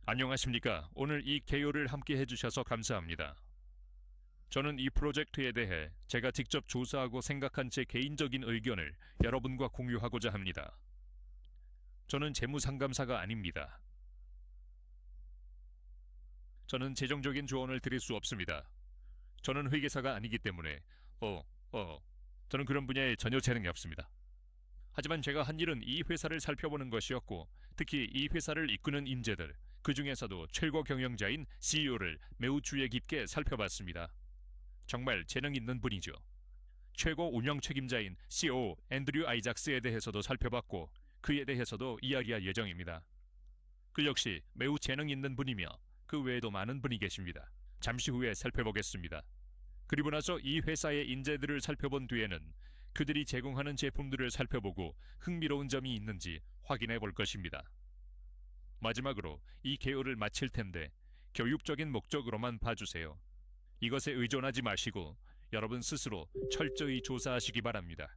안녕하십니까. 오늘 이 개요를 함께 해주셔서 감사합니다. 저는 이 프로젝트에 대해 제가 직접 조사하고 생각한 제 개인적인 의견을 여러분과 공유하고자 합니다. 저는 재무상담사가 아닙니다. 저는 재정적인 조언을 드릴 수 없습니다. 저는 회계사가 아니기 때문에 저는 그런 분야에 전혀 재능이 없습니다. 하지만 제가 한 일은 이 회사를 살펴보는 것이었고, 특히 이 회사를 이끄는 인재들, 그 중에서도 최고 경영자인 CEO를 매우 주의 깊게 살펴봤습니다. 정말 재능 있는 분이죠. 최고 운영 책임자인 CEO 앤드류 아이작스에 대해서도 살펴봤고, 그에 대해서도 이야기할 예정입니다. 그 역시 매우 재능 있는 분이며 그 외에도 많은 분이 계십니다. 잠시 후에 살펴보겠습니다. 그리고 나서 이 회사의 인재들을 살펴본 뒤에는 그들이 제공하는 제품들을 살펴보고 흥미로운 점이 있는지 확인해 볼 것입니다. 마지막으로 이 개요를 마칠 텐데 교육적인 목적으로만 봐주세요. 이것에 의존하지 마시고 여러분 스스로 철저히 조사하시기 바랍니다.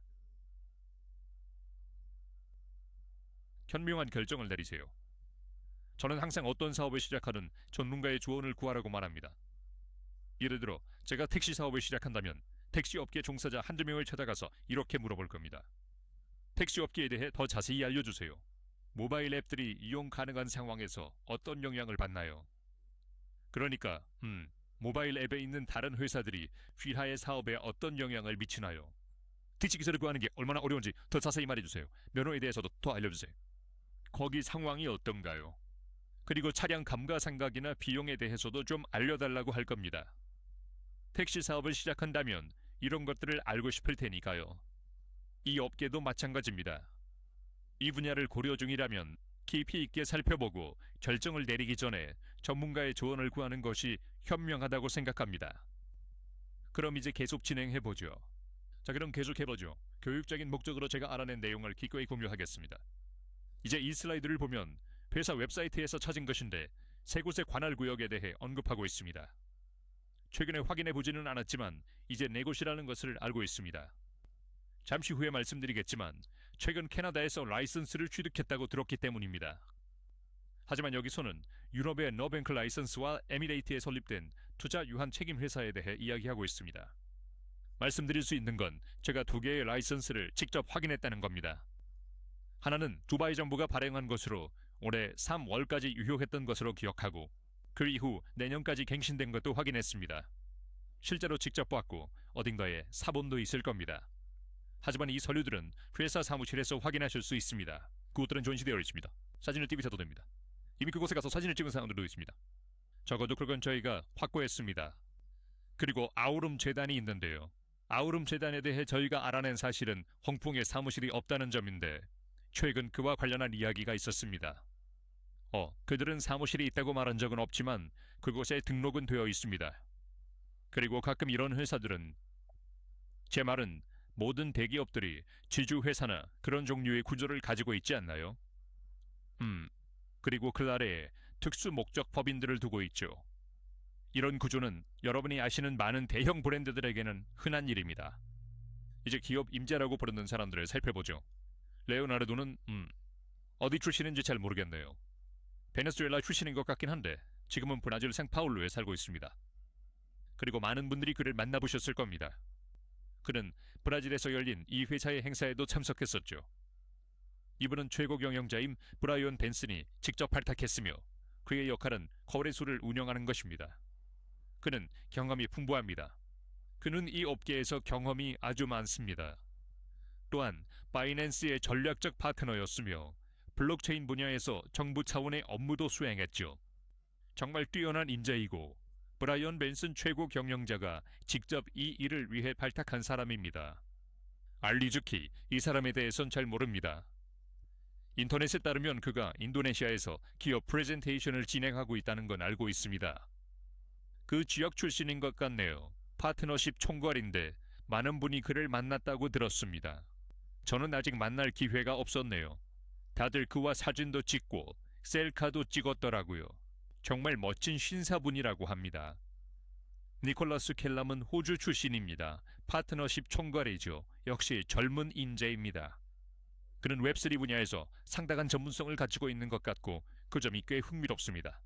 현명한 결정을 내리세요. 저는 항상 어떤 사업을 시작하든 전문가의 조언을 구하라고 말합니다. 예를 들어 제가 택시 사업을 시작한다면 택시 업계 종사자 한두 명을 찾아가서 이렇게 물어볼 겁니다. 택시 업계에 대해 더 자세히 알려주세요. 모바일 앱들이 이용 가능한 상황에서 어떤 영향을 받나요? 그러니까 모바일 앱에 있는 다른 회사들이 휘하의 사업에 어떤 영향을 미치나요? 택시 기사를 구하는 게 얼마나 어려운지 더 자세히 말해주세요. 면허에 대해서도 더 알려주세요. 거기 상황이 어떤가요? 그리고 차량 감가상각이나 비용에 대해서도 좀 알려달라고 할 겁니다. 택시 사업을 시작한다면 이런 것들을 알고 싶을 테니까요. 이 업계도 마찬가지입니다. 이 분야를 고려 중이라면 깊이 있게 살펴보고 결정을 내리기 전에 전문가의 조언을 구하는 것이 현명하다고 생각합니다. 그럼 이제 계속 진행해보죠. 자, 그럼 계속해보죠. 교육적인 목적으로 제가 알아낸 내용을 기꺼이 공유하겠습니다. 이제 이 슬라이드를 보면 회사 웹사이트에서 찾은 것인데 세 곳의 관할 구역에 대해 언급하고 있습니다. 최근에 확인해보지는 않았지만 이제 네 곳이라는 것을 알고 있습니다. 잠시 후에 말씀드리겠지만 최근 캐나다에서 라이선스를 취득했다고 들었기 때문입니다. 하지만 여기서는 유럽의 너뱅크 라이선스와 에미레이트에 설립된 투자 유한 책임 회사에 대해 이야기하고 있습니다. 말씀드릴 수 있는 건 제가 두 개의 라이선스를 직접 확인했다는 겁니다. 하나는 두바이 정부가 발행한 것으로 올해 3월까지 유효했던 것으로 기억하고, 그 이후 내년까지 갱신된 것도 확인했습니다. 실제로 직접 봤고 어딘가에 사본도 있을 겁니다. 하지만 이 서류들은 회사 사무실에서 확인하실 수 있습니다. 그것들은 전시되어 있습니다. 사진을 찍으셔도 됩니다. 이미 그곳에 가서 사진을 찍은 사람들도 있습니다. 적어도 그건 저희가 확보했습니다. 그리고 아우름 재단이 있는데요. 아우름 재단에 대해 저희가 알아낸 사실은 홍풍의 사무실이 없다는 점인데, 최근 그와 관련한 이야기가 있었습니다. 그들은 사무실이 있다고 말한 적은 없지만 그곳에 등록은 되어 있습니다. 그리고 가끔 이런 회사들은, 제 말은 모든 대기업들이 지주회사나 그런 종류의 구조를 가지고 있지 않나요? 그리고 그 아래에 특수 목적 법인들을 두고 있죠. 이런 구조는 여러분이 아시는 많은 대형 브랜드들에게는 흔한 일입니다. 이제 기업 임자라고 부르는 사람들을 살펴보죠. 레오나르도는 어디 출신인지 잘 모르겠네요. 베네수엘라 출신인 것 같긴 한데 지금은 브라질 생파울루에 살고 있습니다. 그리고 많은 분들이 그를 만나보셨을 겁니다. 그는 브라질에서 열린 이 회사의 행사에도 참석했었죠. 이분은 최고 경영자인 브라이언 벤슨이 직접 발탁했으며 그의 역할은 거래소를 운영하는 것입니다. 그는 경험이 풍부합니다. 그는 이 업계에서 경험이 아주 많습니다. 또한 바이낸스의 전략적 파트너였으며 블록체인 분야에서 정부 차원의 업무도 수행했죠. 정말 뛰어난 인재이고 브라이언 벤슨 최고 경영자가 직접 이 일을 위해 발탁한 사람입니다. 알리즈키, 이 사람에 대해선 잘 모릅니다. 인터넷에 따르면 그가 인도네시아에서 기업 프레젠테이션을 진행하고 있다는 건 알고 있습니다. 그 지역 출신인 것 같네요. 파트너십 총괄인데 많은 분이 그를 만났다고 들었습니다. 저는 아직 만날 기회가 없었네요. 다들 그와 사진도 찍고 셀카도 찍었더라고요. 정말 멋진 신사분이라고 합니다. 니콜라스 켈람은 호주 출신입니다. 파트너십 총괄이죠. 역시 젊은 인재입니다. 그는 웹3 분야에서 상당한 전문성을 가지고 있는 것 같고 그 점이 꽤 흥미롭습니다.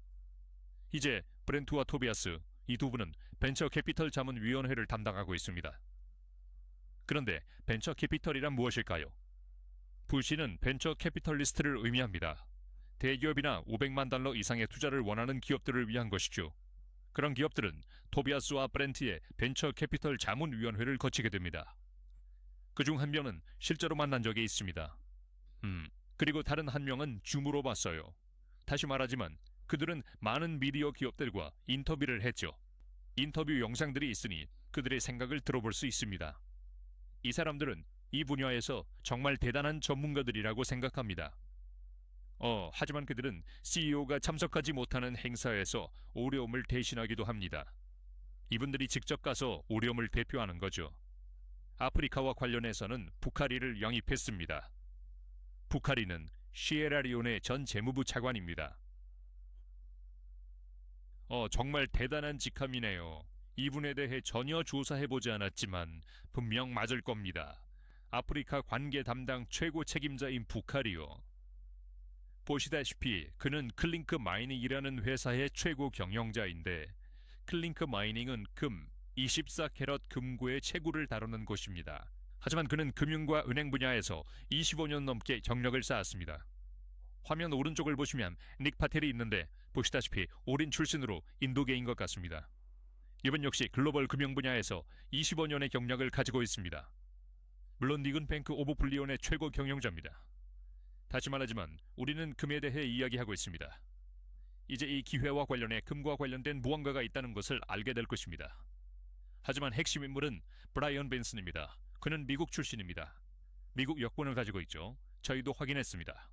이제 브렌트와 토비아스, 이 두 분은 벤처 캐피털 자문위원회를 담당하고 있습니다. 그런데 벤처 캐피털이란 무엇일까요? 불씨는 벤처 캐피털리스트를 의미합니다. 대기업이나 500만 달러 이상의 투자를 원하는 기업들을 위한 것이죠. 그런 기업들은 토비아스와 브렌트의 벤처 캐피털 자문위원회를 거치게 됩니다. 그중 한 명은 실제로 만난 적이 있습니다. 그리고 다른 한 명은 줌으로 봤어요. 다시 말하지만 그들은 많은 미디어 기업들과 인터뷰를 했죠. 인터뷰 영상들이 있으니 그들의 생각을 들어볼 수 있습니다. 이 사람들은 이 분야에서 정말 대단한 전문가들이라고 생각합니다. 하지만 그들은 CEO가 참석하지 못하는 행사에서 오리엄을 대신하기도 합니다. 이분들이 직접 가서 오리엄을 대표하는 거죠. 아프리카와 관련해서는 부카리를 영입했습니다. 부카리는 시에라리온의 전 재무부 차관입니다. 정말 대단한 직함이네요. 이분에 대해 전혀 조사해보지 않았지만 분명 맞을 겁니다. 아프리카 관계 담당 최고 책임자인 부카리요. 보시다시피 그는 클링크 마이닝이라는 회사의 최고 경영자인데, 클링크 마이닝은 금, 24캐럿 금고의 채굴을 다루는 곳입니다. 하지만 그는 금융과 은행 분야에서 25년 넘게 경력을 쌓았습니다. 화면 오른쪽을 보시면 닉 파텔이 있는데 보시다시피 올인 출신으로 인도계인 것 같습니다. 이분 역시 글로벌 금융 분야에서 25년의 경력을 가지고 있습니다. 물론 닉은 뱅크 오브 불리온의 최고 경영자입니다. 다시 말하지만 우리는 금에 대해 이야기하고 있습니다. 이제 이 기회와 관련해 금과 관련된 무언가가 있다는 것을 알게 될 것입니다. 하지만 핵심 인물은 브라이언 벤슨입니다. 그는 미국 출신입니다. 미국 여권을 가지고 있죠. 저희도 확인했습니다.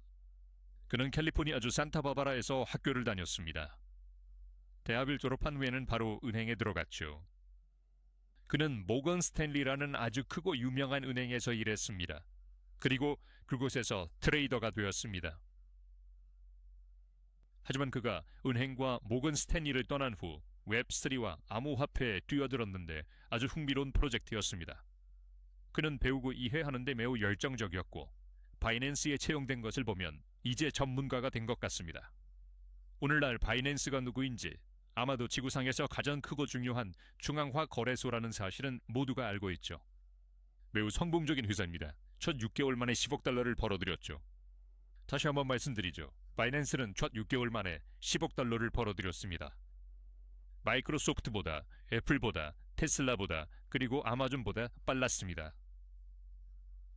그는 캘리포니아주 산타바바라에서 학교를 다녔습니다. 대학을 졸업한 후에는 바로 은행에 들어갔죠. 그는 모건 스탠리라는 아주 크고 유명한 은행에서 일했습니다. 그리고 그곳에서 트레이더가 되었습니다. 하지만 그가 은행과 모건 스탠리를 떠난 후 웹3와 암호화폐에 뛰어들었는데 아주 흥미로운 프로젝트였습니다. 그는 배우고 이해하는 데 매우 열정적이었고 바이낸스에 채용된 것을 보면 이제 전문가가 된 것 같습니다. 오늘날 바이낸스가 누구인지 아마도 지구상에서 가장 크고 중요한 중앙화 거래소라는 사실은 모두가 알고 있죠. 매우 성공적인 회사입니다. 첫 6개월 만에 10억 달러를 벌어들였죠. 다시 한번 말씀드리죠. 바이낸스는 첫 6개월 만에 10억 달러를 벌어들였습니다. 마이크로소프트보다, 애플보다, 테슬라보다, 그리고 아마존보다 빨랐습니다.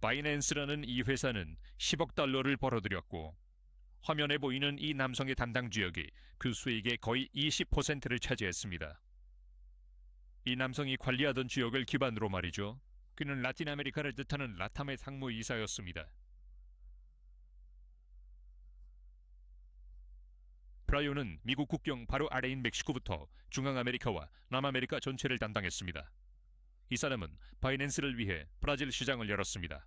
바이낸스라는 이 회사는 10억 달러를 벌어들였고, 화면에 보이는 이 남성의 담당 지역이 그 수익의 거의 20%를 차지했습니다. 이 남성이 관리하던 지역을 기반으로 말이죠. 그는 라틴 아메리카를 뜻하는 라탐의 상무이사였습니다. 브라이언은 미국 국경 바로 아래인 멕시코부터 중앙아메리카와 남아메리카 전체를 담당했습니다. 이 사람은 바이낸스를 위해 브라질 시장을 열었습니다.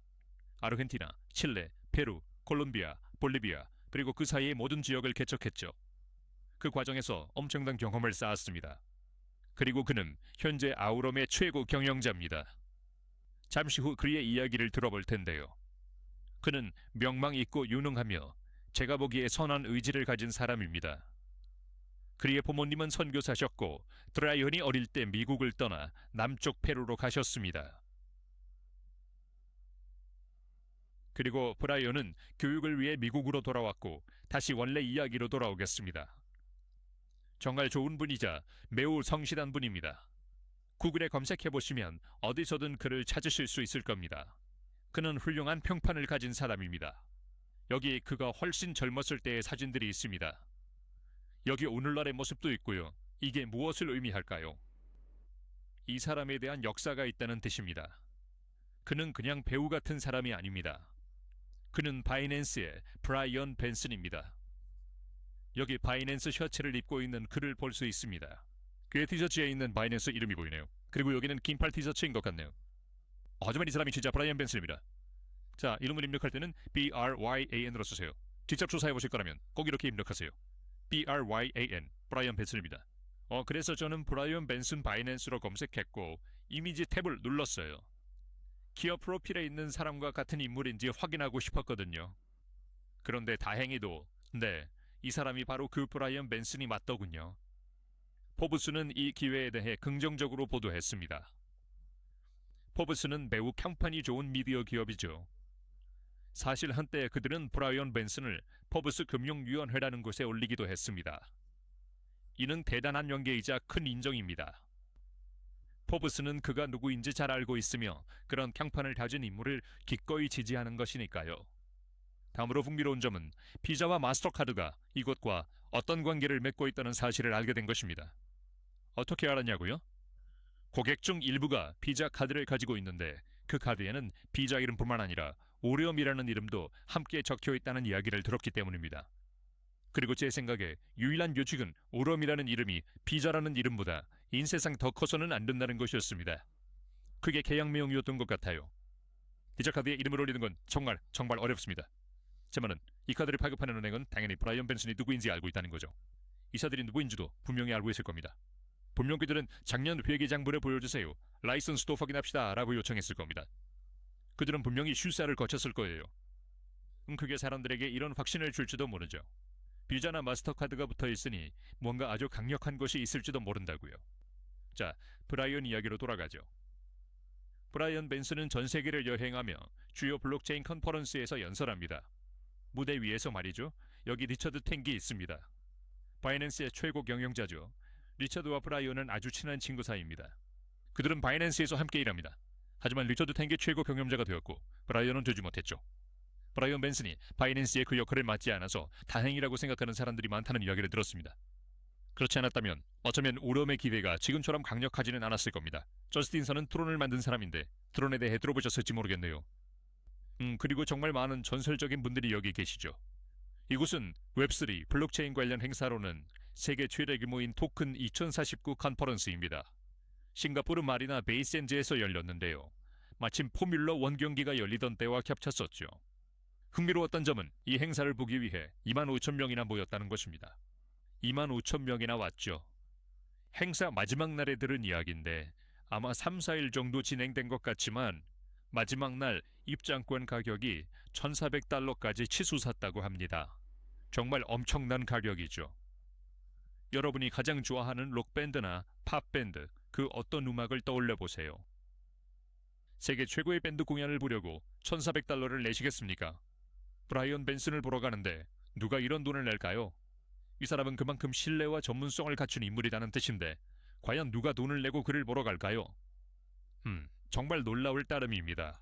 아르헨티나, 칠레, 페루, 콜롬비아, 볼리비아, 그리고 그 사이의 모든 지역을 개척했죠. 그 과정에서 엄청난 경험을 쌓았습니다. 그리고 그는 현재 아우럼의 최고 경영자입니다. 잠시 후 그의 이야기를 들어볼 텐데요. 그는 명망 있고 유능하며 제가 보기에 선한 의지를 가진 사람입니다. 그의 부모님은 선교사셨고 브라이언이 어릴 때 미국을 떠나 남쪽 페루로 가셨습니다. 그리고 브라이언은 교육을 위해 미국으로 돌아왔고 다시 원래 이야기로 돌아오겠습니다. 정말 좋은 분이자 매우 성실한 분입니다. 구글에 검색해보시면 어디서든 그를 찾으실 수 있을 겁니다. 그는 훌륭한 평판을 가진 사람입니다. 여기 그가 훨씬 젊었을 때의 사진들이 있습니다. 여기 오늘날의 모습도 있고요. 이게 무엇을 의미할까요? 이 사람에 대한 역사가 있다는 뜻입니다. 그는 그냥 배우 같은 사람이 아닙니다. 그는 바이낸스의 브라이언 벤슨입니다. 여기 바이낸스 셔츠를 입고 있는 그를 볼 수 있습니다. 그의 티셔츠에 있는 바이낸스 이름이 보이네요. 그리고 여기는 긴팔 티셔츠인 것 같네요. 하지만 이 사람이 진짜 브라이언 벤슨입니다. 자, 이름을 입력할 때는 BRYAN으로 쓰세요. 직접 조사해보실 거라면 꼭 이렇게 입력하세요. BRYAN, 브라이언 벤슨입니다. 그래서 저는 브라이언 벤슨 바이낸스로 검색했고 이미지 탭을 눌렀어요. 기업 프로필에 있는 사람과 같은 인물인지 확인하고 싶었거든요. 그런데 다행히도 이 사람이 바로 그 브라이언 벤슨이 맞더군요. 포브스는 이 기회에 대해 긍정적으로 보도했습니다. 포브스는 매우 평판이 좋은 미디어 기업이죠. 사실 한때 그들은 브라이언 벤슨을 포브스 금융위원회라는 곳에 올리기도 했습니다. 이는 대단한 연계이자 큰 인정입니다. 포브스는 그가 누구인지 잘 알고 있으며 그런 평판을 가진 인물을 기꺼이 지지하는 것이니까요. 다음으로 흥미로운 점은 비자와 마스터카드가 이곳과 어떤 관계를 맺고 있다는 사실을 알게 된 것입니다. 어떻게 알았냐고요? 고객 중 일부가 비자 카드를 가지고 있는데 그 카드에는 비자 이름뿐만 아니라 오렴이라는 이름도 함께 적혀 있다는 이야기를 들었기 때문입니다. 그리고 제 생각에 유일한 규칙은 오렴이라는 이름이 비자라는 이름보다 인세상 더 커서는 안 된다는 것이었습니다. 그게 계약 내용이었던 것 같아요. 비자 카드에 이름을 올리는 건 정말 어렵습니다. 제 말은 이 카드를 발급하는 은행은 당연히 브라이언 벤슨이 누구인지 알고 있다는 거죠. 이사들이 누구인지도 분명히 알고 있을 겁니다. 분명 그들은 작년 회계장부를 보여주세요. 라이선스도 확인합시다 라고 요청했을 겁니다. 그들은 분명히 슈사를 거쳤을 거예요. 그게 사람들에게 이런 확신을 줄지도 모르죠. 비자나 마스터카드가 붙어 있으니 뭔가 아주 강력한 것이 있을지도 모른다고요. 자, 브라이언 이야기로 돌아가죠. 브라이언 벤슨은 전 세계를 여행하며 주요 블록체인 컨퍼런스에서 연설합니다. 무대 위에서 말이죠. 여기 리처드 탱기 있습니다. 바이낸스의 최고 경영자죠. 리처드와 브라이언은 아주 친한 친구 사이입니다. 그들은 바이낸스에서 함께 일합니다. 하지만 리처드 탱기 최고 경영자가 되었고 브라이언은 되지 못했죠. 브라이언 벤슨이 바이낸스의 그 역할을 맡지 않아서 다행이라고 생각하는 사람들이 많다는 이야기를 들었습니다. 그렇지 않았다면 어쩌면 오렴의 기대가 지금처럼 강력하지는 않았을 겁니다. 저스틴선은 트론을 만든 사람인데 트론에 대해 들어보셨을지 모르겠네요. 그리고 정말 많은 전설적인 분들이 여기 계시죠. 이곳은 웹3 블록체인 관련 행사로는 세계 최대 규모인 토큰 2049 컨퍼런스입니다. 싱가포르 마리나 베이샌즈에서 열렸는데요. 마침 포뮬러 1 경기가 열리던 때와 겹쳤었죠. 흥미로웠던 점은 이 행사를 보기 위해 25,000명이나 모였다는 것입니다. 25,000명이나 왔죠. 행사 마지막 날에 들은 이야기인데 아마 3, 4일 정도 진행된 것 같지만 마지막 날 입장권 가격이 $1,400까지 치솟았다고 합니다. 정말 엄청난 가격이죠. 여러분이 가장 좋아하는 록밴드나 팝밴드, 그 어떤 음악을 떠올려 보세요. 세계 최고의 밴드 공연을 보려고 $1,400를 내시겠습니까? 브라이언 벤슨을 보러 가는데 누가 이런 돈을 낼까요? 이 사람은 그만큼 신뢰와 전문성을 갖춘 인물이라는 뜻인데 과연 누가 돈을 내고 그를 보러 갈까요? 정말 놀라울 따름입니다.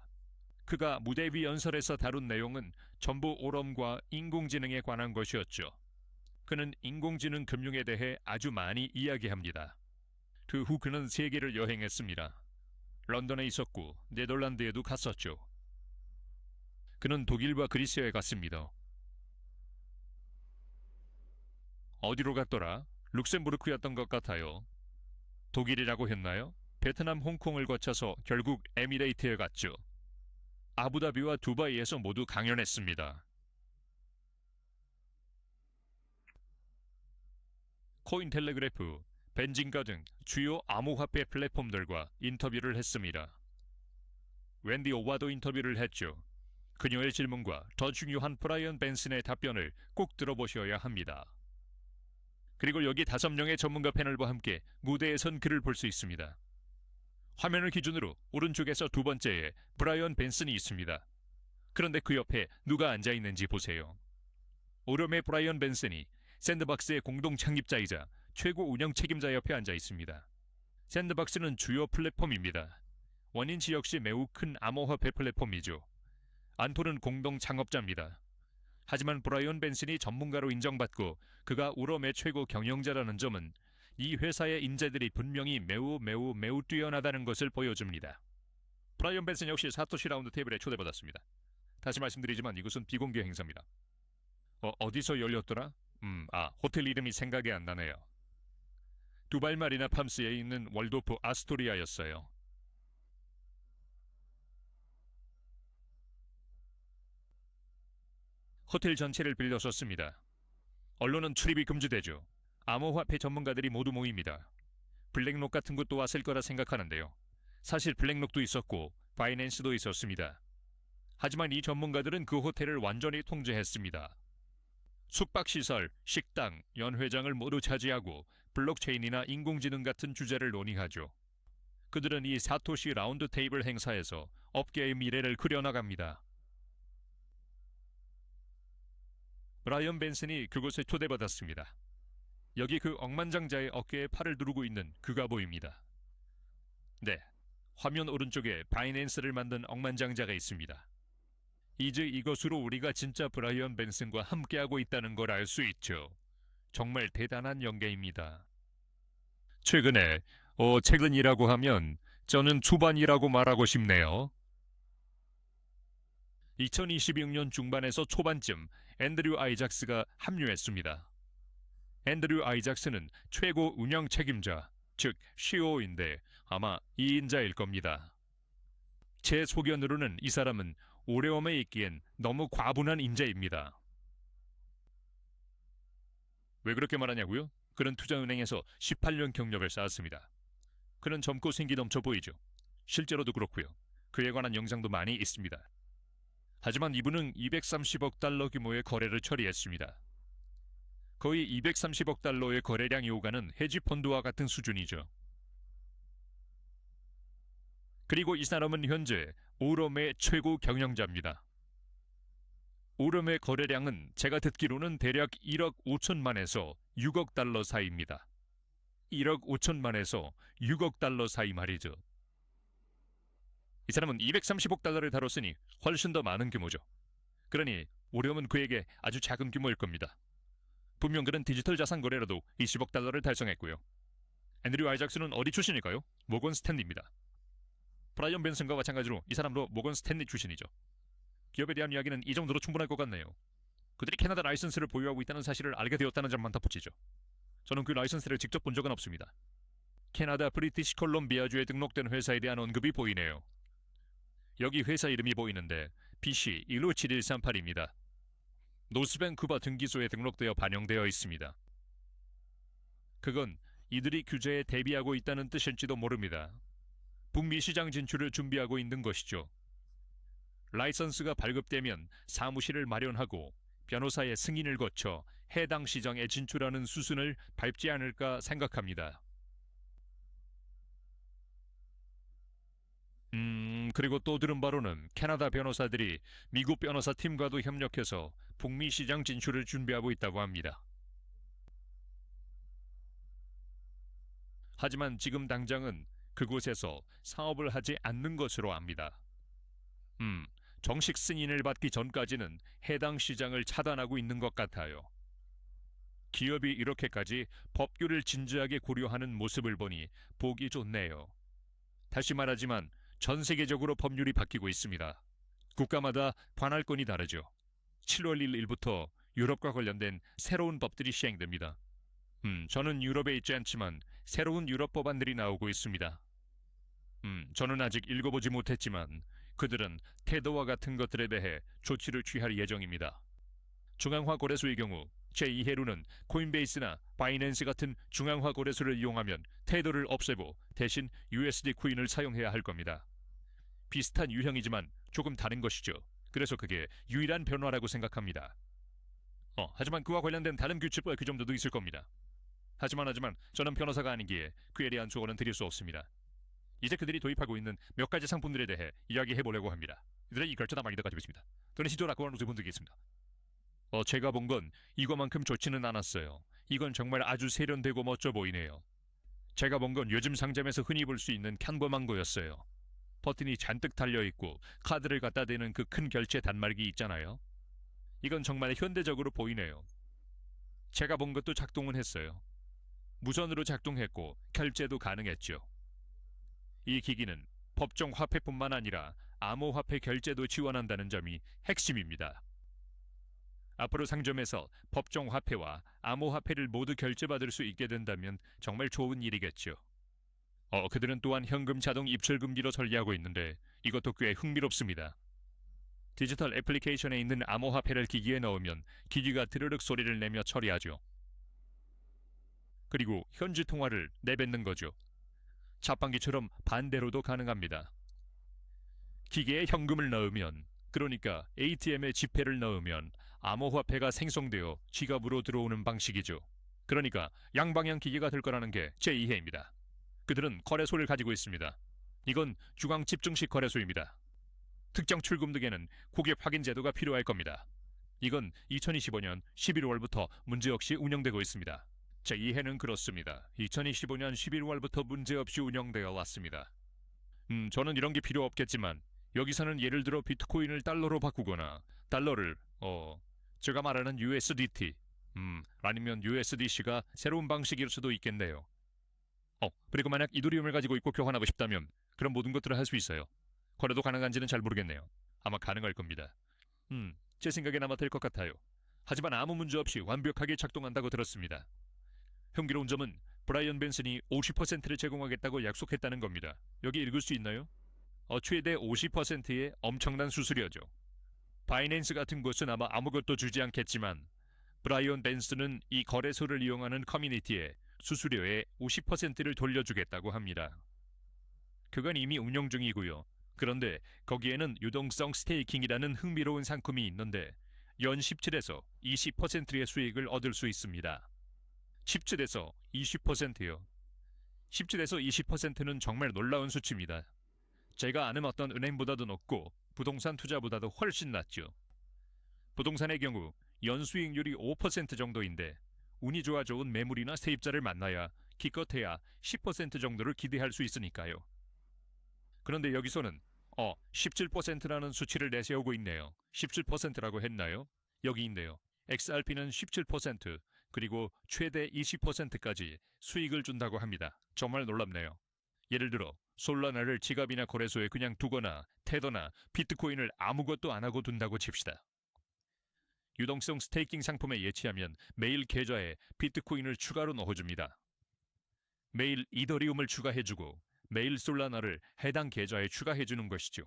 그가 무대 위 연설에서 다룬 내용은 전부 오럼과 인공지능에 관한 것이었죠. 그는 인공지능 금융에 대해 아주 많이 이야기합니다. 그 후 그는 세계를 여행했습니다. 런던에 있었고 네덜란드에도 갔었죠. 그는 독일과 그리스에 갔습니다. 어디로 갔더라? 룩셈부르크였던 것 같아요. 독일이라고 했나요? 베트남, 홍콩을 거쳐서 결국 에미레이트에 갔죠. 아부다비와 두바이에서 모두 강연했습니다. 코인텔레그래프, 벤징가 등 주요 암호화폐 플랫폼들과 인터뷰를 했습니다. 웬디 오와도 인터뷰를 했죠. 그녀의 질문과 더 중요한 브라이언 벤슨의 답변을 꼭 들어보셔야 합니다. 그리고 여기 5명의 전문가 패널과 함께 무대에 선 그를 볼 수 있습니다. 화면을 기준으로 오른쪽에서 두 번째에 브라이언 벤슨이 있습니다. 그런데 그 옆에 누가 앉아있는지 보세요. 오렴의 브라이언 벤슨이 샌드박스의 공동 창립자이자 최고 운영 책임자 옆에 앉아 있습니다. 샌드박스는 주요 플랫폼입니다. 원인치 역시 매우 큰 암호화폐 플랫폼이죠. 안토는 공동 창업자입니다. 하지만 브라이언 벤슨이 전문가로 인정받고 그가 오렴의 최고 경영자라는 점은 이 회사의 인재들이 분명히 매우 뛰어나다는 것을 보여줍니다. 브라이언 벤슨 역시 사토시 라운드 테이블에 초대받았습니다. 다시 말씀드리지만 이곳은 비공개 행사입니다. 어디서 열렸더라? 호텔 이름이 생각이 안 나네요. 두발 마리나 팜스에 있는 월도프 아스토리아였어요. 호텔 전체를 빌려줬습니다. 언론은 출입이 금지되죠. 암호화폐 전문가들이 모두 모입니다. 블랙록 같은 것도 왔을 거라 생각하는데요. 사실 블랙록도 있었고 바이낸스도 있었습니다. 하지만 이 전문가들은 그 호텔을 완전히 통제했습니다. 숙박시설, 식당, 연회장을 모두 차지하고 블록체인이나 인공지능 같은 주제를 논의하죠. 그들은 이 사토시 라운드 테이블 행사에서 업계의 미래를 그려나갑니다. 브라이언 벤슨이 그곳에 초대받았습니다. 여기 그 억만장자의 어깨에 팔을 두르고 있는 그가 보입니다. 네, 화면 오른쪽에 바이낸스를 만든 억만장자가 있습니다. 이제 이것으로 우리가 진짜 브라이언 벤슨과 함께하고 있다는 걸 알 수 있죠. 정말 대단한 연계입니다. 최근이라고 하면 저는 초반이라고 말하고 싶네요. 2026년 중반에서 초반쯤 앤드류 아이작스가 합류했습니다. 앤드류 아이작스는 최고 운영 책임자, 즉 CEO인데 아마 2인자일 겁니다. 제 소견으로는 이 사람은 오래엄에 있기엔 너무 과분한 인재입니다. 왜 그렇게 말하냐고요? 그는 투자은행에서 18년 경력을 쌓았습니다. 그는 젊고 생기 넘쳐 보이죠. 실제로도 그렇고요. 그에 관한 영상도 많이 있습니다. 하지만 이분은 230억 달러 규모의 거래를 처리했습니다. 거의 230억 달러의 거래량이 오가는 헤지펀드와 같은 수준이죠. 그리고 이 사람은 현재 오럼의 최고 경영자입니다. 오름의 거래량은 제가 듣기로는 대략 1억 5천만에서 6억 달러 사이입니다. 1억 5천만에서 6억 달러 사이 말이죠. 이 사람은 230억 달러를 다뤘으니 훨씬 더 많은 규모죠. 그러니 오름은 그에게 아주 작은 규모일 겁니다. 분명 그는 디지털 자산 거래로도 20억 달러를 달성했고요. 앤드류 아이작스는 어디 출신일까요? 모건 스탠리입니다. 브라이언 벤슨과 마찬가지로 이 사람도 모건 스탠리 출신이죠. 기업에 대한 이야기는 이 정도로 충분할 것 같네요. 그들이 캐나다 라이선스를 보유하고 있다는 사실을 알게 되었다는 점만 덧붙이죠. 저는 그 라이선스를 직접 본 적은 없습니다. 캐나다 브리티시 콜롬비아주에 등록된 회사에 대한 언급이 보이네요. 여기 회사 이름이 보이는데 BC 157138입니다. 노스밴쿠버 등기소에 등록되어 반영되어 있습니다. 그건 이들이 규제에 대비하고 있다는 뜻일지도 모릅니다. 북미 시장 진출을 준비하고 있는 것이죠. 라이선스가 발급되면 사무실을 마련하고 변호사의 승인을 거쳐 해당 시장에 진출하는 수순을 밟지 않을까 생각합니다. 그리고 또 들은 바로는 캐나다 변호사들이 미국 변호사 팀과도 협력해서 북미 시장 진출을 준비하고 있다고 합니다. 하지만 지금 당장은 그곳에서 사업을 하지 않는 것으로 압니다. 정식 승인을 받기 전까지는 해당 시장을 차단하고 있는 것 같아요. 기업이 이렇게까지 법규를 진지하게 고려하는 모습을 보니 보기 좋네요. 다시 말하지만 전 세계적으로 법률이 바뀌고 있습니다. 국가마다 관할권이 다르죠. 7월 1일부터 유럽과 관련된 새로운 법들이 시행됩니다. 저는 유럽에 있지 않지만 새로운 유럽 법안들이 나오고 있습니다. 저는 아직 읽어보지 못했지만 그들은 태도와 같은 것들에 대해 조치를 취할 예정입니다. 중앙화 거래소의 경우 제2해로는 코인베이스나 바이낸스 같은 중앙화 거래소를 이용하면 태도를 없애고 대신 USD 코인을 사용해야 할 겁니다. 비슷한 유형이지만 조금 다른 것이죠. 그래서 그게 유일한 변화라고 생각합니다. 하지만 그와 관련된 다른 규칙과 규정들도 있을 겁니다. 하지만 저는 변호사가 아니기에 그에 대한 조언은 드릴 수 없습니다. 이제 그들이 도입하고 있는 몇 가지 상품들에 대해 이야기해보려고 합니다. 이들은 이 결제다 많이들 가지고 있습니다. 또는 시조라고 하는 분들이 있습니다. 제가 본 건 이거만큼 좋지는 않았어요. 이건 정말 아주 세련되고 멋져 보이네요. 제가 본 건 요즘 상점에서 흔히 볼 수 있는 평범한 거였어요. 버튼이 잔뜩 달려있고 카드를 갖다 대는 그 큰 결제 단말기 있잖아요. 이건 정말 현대적으로 보이네요. 제가 본 것도 작동은 했어요. 무선으로 작동했고 결제도 가능했죠. 이 기기는 법정 화폐뿐만 아니라 암호화폐 결제도 지원한다는 점이 핵심입니다. 앞으로 상점에서 법정 화폐와 암호화폐를 모두 결제받을 수 있게 된다면 정말 좋은 일이겠죠. 그들은 또한 현금 자동 입출 금지로 설계하고 있는데 이것도 꽤 흥미롭습니다. 디지털 애플리케이션에 있는 암호화폐를 기기에 넣으면 기기가 드르륵 소리를 내며 처리하죠. 그리고 현지 통화를 내뱉는 거죠. 자판기처럼 반대로도 가능합니다. 기계에 현금을 넣으면, 그러니까 ATM에 지폐를 넣으면 암호화폐가 생성되어 지갑으로 들어오는 방식이죠. 그러니까 양방향 기계가 될 거라는 게 제 이해입니다. 그들은 거래소를 가지고 있습니다. 이건 중앙 집중식 거래소입니다. 특정 출금 등에는 고객 확인 제도가 필요할 겁니다. 이건 2025년 11월부터 문제없이 운영되고 있습니다. 제 이해는 그렇습니다. 2025년 11월부터 문제없이 운영되어 왔습니다. 저는 이런 게 필요 없겠지만 여기서는 예를 들어 비트코인을 달러로 바꾸거나 달러를 제가 말하는 USDT 아니면 USDC가 새로운 방식일 수도 있겠네요. 그리고 만약 이더리움을 가지고 있고 교환하고 싶다면 그런 모든 것들을 할 수 있어요. 거래도 가능한지는 잘 모르겠네요. 아마 가능할 겁니다. 제 생각엔 아마 될 것 같아요. 하지만 아무 문제 없이 완벽하게 작동한다고 들었습니다. 흥미로운 점은 브라이언 벤슨이 50%를 제공하겠다고 약속했다는 겁니다. 여기 읽을 수 있나요? 최대 50%의 엄청난 수수료죠. 바이낸스 같은 곳은 아마 아무것도 주지 않겠지만 브라이언 벤슨은 이 거래소를 이용하는 커뮤니티에 수수료의 50%를 돌려주겠다고 합니다. 그건 이미 운영 중이고요. 그런데 거기에는 유동성 스테이킹이라는 흥미로운 상품이 있는데 연 17에서 20%의 수익을 얻을 수 있습니다. 17에서 20%요. 17에서 20%는 정말 놀라운 수치입니다. 제가 아는 어떤 은행보다도 높고 부동산 투자보다도 훨씬 낮죠. 부동산의 경우 연수익률이 5% 정도인데 운이 좋아 좋은 매물이나 세입자를 만나야 기껏해야 10% 정도를 기대할 수 있으니까요. 그런데 여기서는 17%라는 수치를 내세우고 있네요. 17%라고 했나요? 여기 있네요. XRP는 17% 그리고 최대 20%까지 수익을 준다고 합니다. 정말 놀랍네요. 예를 들어 솔라나를 지갑이나 거래소에 그냥 두거나 테더나 비트코인을 아무것도 안 하고 둔다고 칩시다. 유동성 스테이킹 상품에 예치하면 매일 계좌에 비트코인을 추가로 넣어줍니다. 매일 이더리움을 추가해주고 매일 솔라나를 해당 계좌에 추가해주는 것이죠.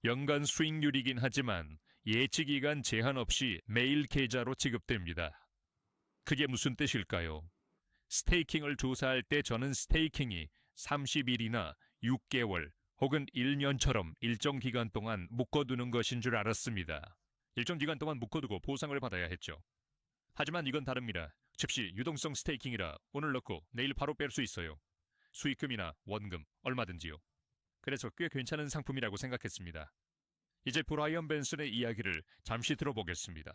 연간 수익률이긴 하지만 예치기간 제한 없이 매일 계좌로 지급됩니다. 그게 무슨 뜻일까요? 스테이킹을 조사할 때 저는 스테이킹이 30일이나 6개월 혹은 1년처럼 일정 기간 동안 묶어두는 것인 줄 알았습니다. 일정 기간 동안 묶어두고 보상을 받아야 했죠. 하지만 이건 다릅니다. 즉시 유동성 스테이킹이라 오늘 넣고 내일 바로 뺄 수 있어요. 수익금이나 원금 얼마든지요. 그래서 꽤 괜찮은 상품이라고 생각했습니다. 이제 브라이언 벤슨의 이야기를 잠시 들어보겠습니다.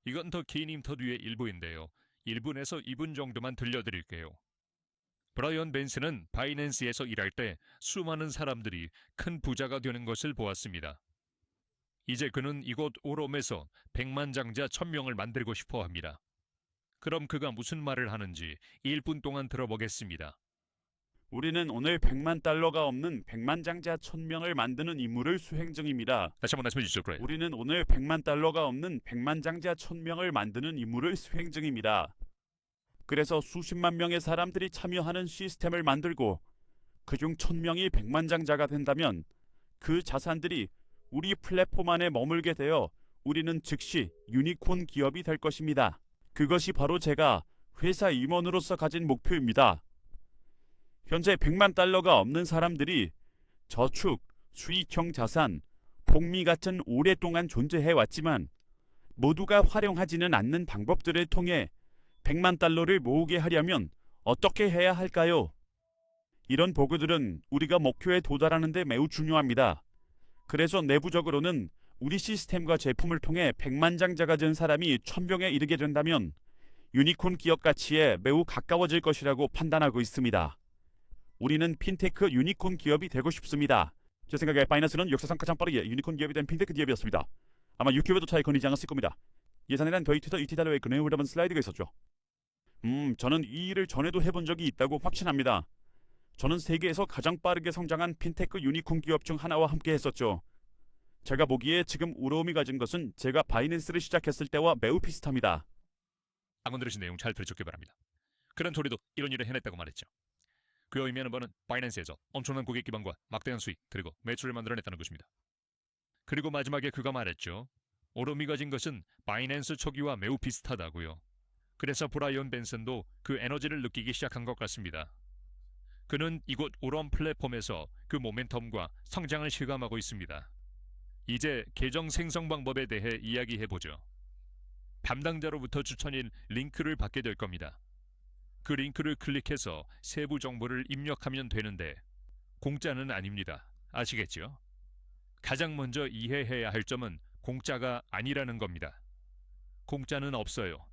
이건 더 긴 인터뷰의 일부인데요. 1분에서 2분 정도만 들려드릴게요. 브라이언 벤슨은 바이낸스에서 일할 때 수많은 사람들이 큰 부자가 되는 것을 보았습니다. 이제 그는 이곳 오롬에서 백만장자 1000명을 만들고 싶어 합니다. 그럼 그가 무슨 말을 하는지 1분 동안 들어보겠습니다. 우리는 오늘 100만 달러가 없는 백만장자 1000명을 만드는 임무를 수행 중입니다. 다시 한번 말씀해 주시죠. 그래. 우리는 오늘 100만 달러가 없는 백만장자 1000명을 만드는 임무를 수행 중입니다. 그래서 수십만 명의 사람들이 참여하는 시스템을 만들고 그중 1000명이 백만장자가 된다면 그 자산들이 우리 플랫폼 안에 머물게 되어 우리는 즉시 유니콘 기업이 될 것입니다. 그것이 바로 제가 회사 임원으로서 가진 목표입니다. 현재 100만 달러가 없는 사람들이 저축, 수익형 자산, 복리 같은 오랫동안 존재해왔지만 모두가 활용하지는 않는 방법들을 통해 100만 달러를 모으게 하려면 어떻게 해야 할까요? 이런 보고들은 우리가 목표에 도달하는 데 매우 중요합니다. 그래서 내부적으로는 우리 시스템과 제품을 통해 백만장자가 된 사람이 1000명에 이르게 된다면 유니콘 기업 가치에 매우 가까워질 것이라고 판단하고 있습니다. 우리는 핀테크 유니콘 기업이 되고 싶습니다. 제 생각에 바이낸스는 역사상 가장 빠르게 유니콘 기업이 된 핀테크 기업이었습니다. 아마 유튜브에도 잘 건의지 않았을 겁니다. 예산에는 더이트더 ET달러의 그네을 담은 슬라이드가 있었죠. 저는 이 일을 전에도 해본 적이 있다고 확신합니다. 저는 세계에서 가장 빠르게 성장한 핀테크 유니콘 기업 중 하나와 함께 했었죠. 제가 보기에 지금 우러움이 가진 것은 제가 바이낸스를 시작했을 때와 매우 비슷합니다. 방금 들으신 내용 잘 들으셨기 바랍니다. 그런 토리도 이런 일을 해냈다고 말했죠. 그 의미하는 바는 바이낸스에서 엄청난 고객 기반과 막대한 수익 그리고 매출을 만들어냈다는 것입니다. 그리고 마지막에 그가 말했죠. 오름이 가진 것은 바이낸스 초기와 매우 비슷하다고요. 그래서 브라이언 벤슨도 그 에너지를 느끼기 시작한 것 같습니다. 그는 이곳 오럼 플랫폼에서 그 모멘텀과 성장을 실감하고 있습니다. 이제 계정 생성 방법에 대해 이야기해보죠. 담당자로부터 추천인 링크를 받게 될 겁니다. 그 링크를 클릭해서 세부 정보를 입력하면 되는데 공짜는 아닙니다. 아시겠죠? 가장 먼저 이해해야 할 점은 공짜가 아니라는 겁니다. 공짜는 없어요.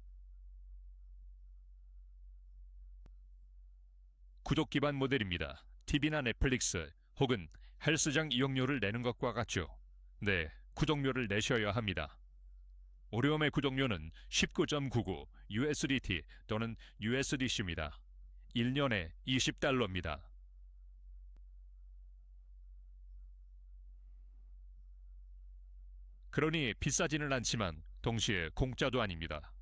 구독 기반 모델입니다. TV나 넷플릭스 혹은 헬스장 이용료를 내는 것과 같죠. 네, 구독료를 내셔야 합니다. 오리엄의 구독료는 19.99 USDT 또는 USDC입니다. 1년에 $20입니다. 그러니 비싸지는 않지만 동시에 공짜도 아닙니다.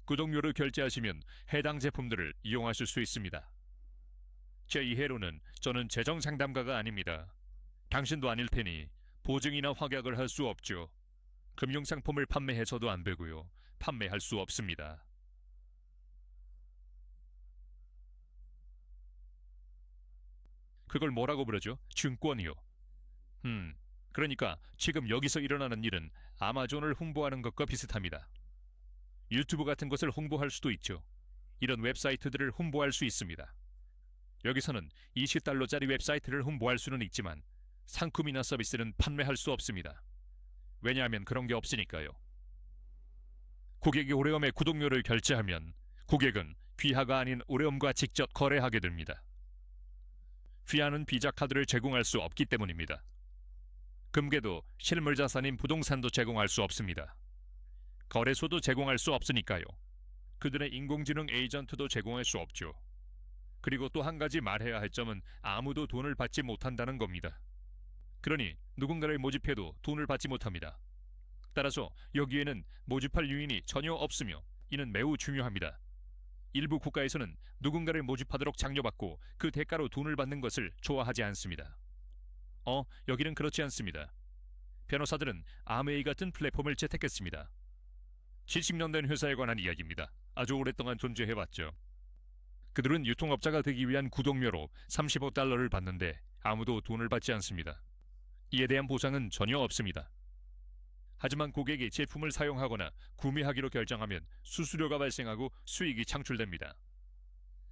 구독료를 결제하시면 해당 제품들을 이용하실 수 있습니다. 제 이해로는 저는 재정 상담가가 아닙니다. 당신도 아닐 테니 보증이나 확약을 할 수 없죠. 금융상품을 판매해서도 안 되고요. 판매할 수 없습니다. 그걸 뭐라고 부르죠? 증권이요. 그러니까 지금 여기서 일어나는 일은 아마존을 홍보하는 것과 비슷합니다. 유튜브 같은 것을 홍보할 수도 있죠. 이런 웹사이트들을 홍보할 수 있습니다. 여기서는 $20짜리 웹사이트를 홍보할 수는 있지만 상품이나 서비스는 판매할 수 없습니다. 왜냐하면 그런 게 없으니까요. 고객이 오레엄의 구독료를 결제하면 고객은 귀하가 아닌 오레엄과 직접 거래하게 됩니다. 귀하는 비자 카드를 제공할 수 없기 때문입니다. 금괴도 실물 자산인 부동산도 제공할 수 없습니다. 거래소도 제공할 수 없으니까요. 그들의 인공지능 에이전트도 제공할 수 없죠. 그리고 또 한 가지 말해야 할 점은 아무도 돈을 받지 못한다는 겁니다. 그러니 누군가를 모집해도 돈을 받지 못합니다. 따라서 여기에는 모집할 유인이 전혀 없으며 이는 매우 중요합니다. 일부 국가에서는 누군가를 모집하도록 장려받고 그 대가로 돈을 받는 것을 좋아하지 않습니다. 여기는 그렇지 않습니다. 변호사들은 아메이 같은 플랫폼을 채택했습니다. 70년 된 회사에 관한 이야기입니다. 아주 오랫동안 존재해왔죠. 그들은 유통업자가 되기 위한 구독료로 $35를 받는데 아무도 돈을 받지 않습니다. 이에 대한 보상은 전혀 없습니다. 하지만 고객이 제품을 사용하거나 구매하기로 결정하면 수수료가 발생하고 수익이 창출됩니다.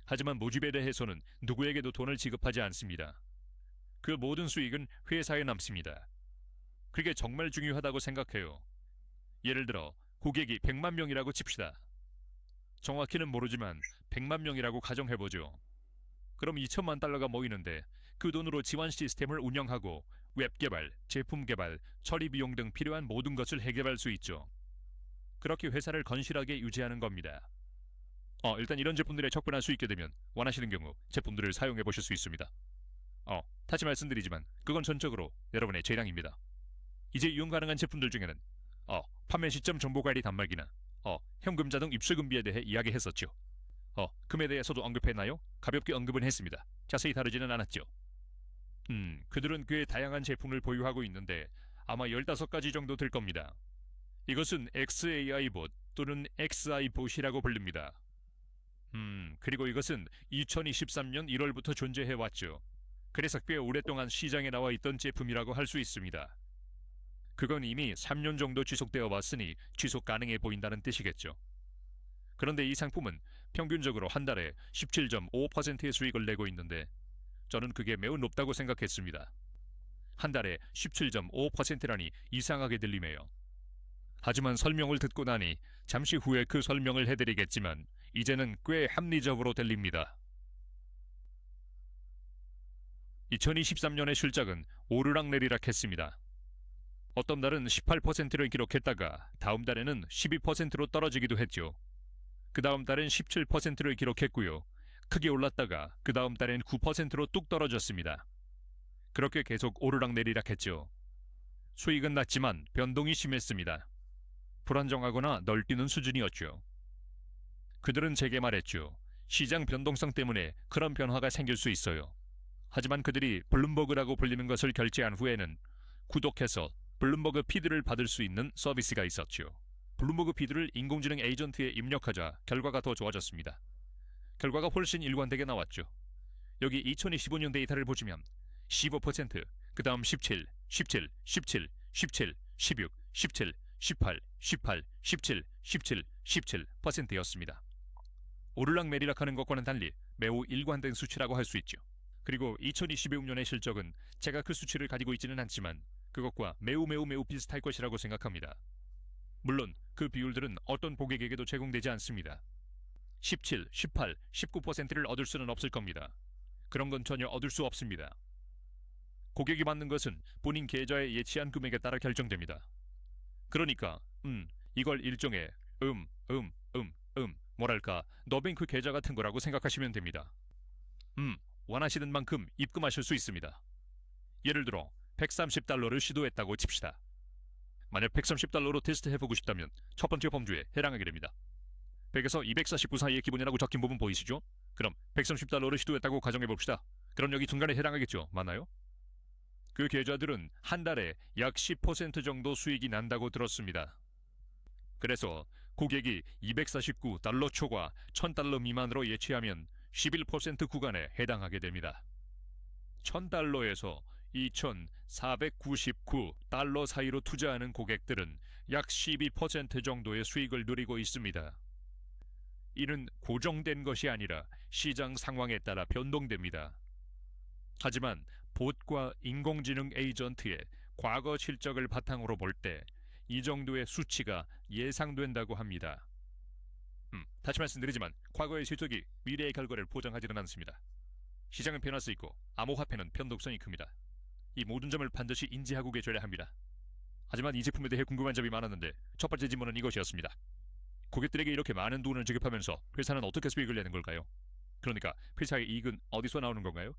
하지만 모집에 대해서는 누구에게도 돈을 지급하지 않습니다. 그 모든 수익은 회사에 남습니다. 그게 정말 중요하다고 생각해요. 예를 들어 고객이 100만 명이라고 칩시다. 정확히는 모르지만 100만 명이라고 가정해보죠. 그럼 $2천만 모이는데 그 돈으로 지원 시스템을 운영하고 웹 개발, 제품 개발, 처리 비용 등 필요한 모든 것을 해결할 수 있죠. 그렇게 회사를 건실하게 유지하는 겁니다. 일단 이런 제품들에 접근할 수 있게 되면 원하시는 경우 제품들을 사용해 보실 수 있습니다. 다시 말씀드리지만 그건 전적으로 여러분의 재량입니다. 이제 이용 가능한 제품들 중에는 판매 시점 정보관리 단말기나 현금 자동 입수금비에 대해 이야기했었죠. 금에 대해서도 언급했나요? 가볍게 언급은 했습니다. 자세히 다루지는 않았죠. 그들은 꽤 다양한 제품을 보유하고 있는데 아마 15가지 정도 될 겁니다. 이것은 XAI 봇 또는 XI 봇이라고 불립니다. 그리고 이것은 2023년 1월부터 존재해왔죠. 그래서 꽤 오랫동안 시장에 나와 있던 제품이라고 할 수 있습니다. 그건 이미 3년 정도 지속되어 왔으니 지속 가능해 보인다는 뜻이겠죠. 그런데 이 상품은 평균적으로 한 달에 17.5%의 수익을 내고 있는데 저는 그게 매우 높다고 생각했습니다. 한 달에 17.5%라니 이상하게 들리네요. 하지만 설명을 듣고 나니 잠시 후에 그 설명을 해드리겠지만 이제는 꽤 합리적으로 들립니다. 2023년의 실적은 오르락내리락 했습니다. 어떤 달은 18%를 기록했다가 다음 달에는 12%로 떨어지기도 했죠. 그 다음 달엔 17%를 기록했고요. 크게 올랐다가 그 다음 달엔 9%로 뚝 떨어졌습니다. 그렇게 계속 오르락내리락 했죠. 수익은 낮지만 변동이 심했습니다. 불안정하거나 널뛰는 수준이었죠. 그들은 제게 말했죠. 시장 변동성 때문에 그런 변화가 생길 수 있어요. 하지만 그들이 블룸버그라고 불리는 것을 결제한 후에는 구독해서 블룸버그 피드를 받을 수 있는 서비스가 있었죠. 블룸버그 피드를 인공지능 에이전트에 입력하자 결과가 더 좋아졌습니다. 결과가 훨씬 일관되게 나왔죠. 여기 2025년 데이터를 보시면 15%, 그 다음 17, 17, 17, 17, 16, 17, 18, 18, 17, 17, 17%였습니다. 오르락내리락하는 것과는 달리 매우 일관된 수치라고 할 수 있죠. 그리고 2025년의 실적은 제가 그 수치를 가지고 있지는 않지만 그것과 매우 비슷할 것이라고 생각합니다. 물론 그 비율들은 어떤 고객에게도 제공되지 않습니다. 17, 18, 19%를 얻을 수는 없을 겁니다. 그런 건 전혀 얻을 수 없습니다. 고객이 받는 것은 본인 계좌의 예치한 금액에 따라 결정됩니다. 그러니까 이걸 일종의 뭐랄까 너뱅크 계좌 같은 거라고 생각하시면 됩니다. 원하시는 만큼 입금하실 수 있습니다. 예를 들어 $130를 시도했다고 칩시다. 만약 $130로 테스트해보고 싶다면 첫 번째 범주에 해당하게 됩니다. 100에서 249 사이의 기본이라고 적힌 부분 보이시죠? 그럼 $130를 시도했다고 가정해봅시다. 그럼 여기 중간에 해당하겠죠? 맞나요? 그 계좌들은 한 달에 약 10% 정도 수익이 난다고 들었습니다. 그래서 고객이 $249 초과 $1000 미만으로 예치하면 11% 구간에 해당하게 됩니다. $1000에서 $2499 사이로 투자하는 고객들은 약 12% 정도의 수익을 누리고 있습니다. 이는 고정된 것이 아니라 시장 상황에 따라 변동됩니다. 하지만 봇과 인공지능 에이전트의 과거 실적을 바탕으로 볼 때 이 정도의 수치가 예상된다고 합니다. 다시 말씀드리지만 과거의 실적이 미래의 결과를 보장하지는 않습니다. 시장은 변할 수 있고 암호화폐는 변동성이 큽니다. 이 모든 점을 반드시 인지하고 계셔야 합니다. 하지만 이 제품에 대해 궁금한 점이 많았는데 첫 번째 질문은 이것이었습니다. 고객들에게 이렇게 많은 돈을 지급하면서 회사는 어떻게 수익을 내는 걸까요? 그러니까 회사의 이익은 어디서 나오는 건가요?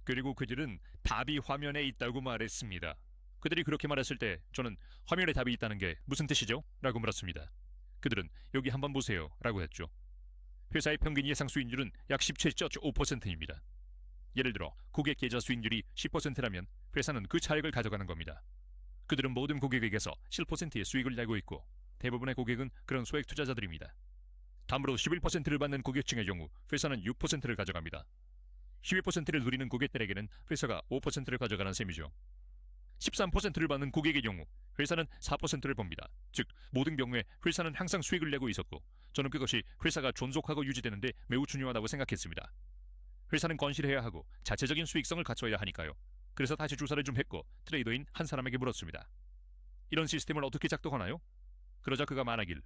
그리고 그들은 답이 화면에 있다고 말했습니다. 그들이 그렇게 말했을 때 저는 화면에 답이 있다는 게 무슨 뜻이죠? 라고 물었습니다. 그들은 여기 한번 보세요 라고 했죠. 회사의 평균 예상 수익률은 약 17.5%입니다. 예를 들어 고객 계좌 수익률이 10%라면 회사는 그 차익을 가져가는 겁니다. 그들은 모든 고객에게서 7%의 수익을 내고 있고 대부분의 고객은 그런 소액 투자자들입니다. 다음으로 11%를 받는 고객층의 경우 회사는 6%를 가져갑니다. 12%를 누리는 고객들에게는 회사가 5%를 가져가는 셈이죠. 13%를 받는 고객의 경우 회사는 4%를 법니다. 즉 모든 경우에 회사는 항상 수익을 내고 있었고 저는 그것이 회사가 존속하고 유지되는데 매우 중요하다고 생각했습니다. 회사는 건실해야 하고 자체적인 수익성을 갖춰야 하니까요. 그래서 다시 조사를 좀 했고 트레이더인 한 사람에게 물었습니다. 이런 시스템을 어떻게 작동하나요? 그러자 그가 말하길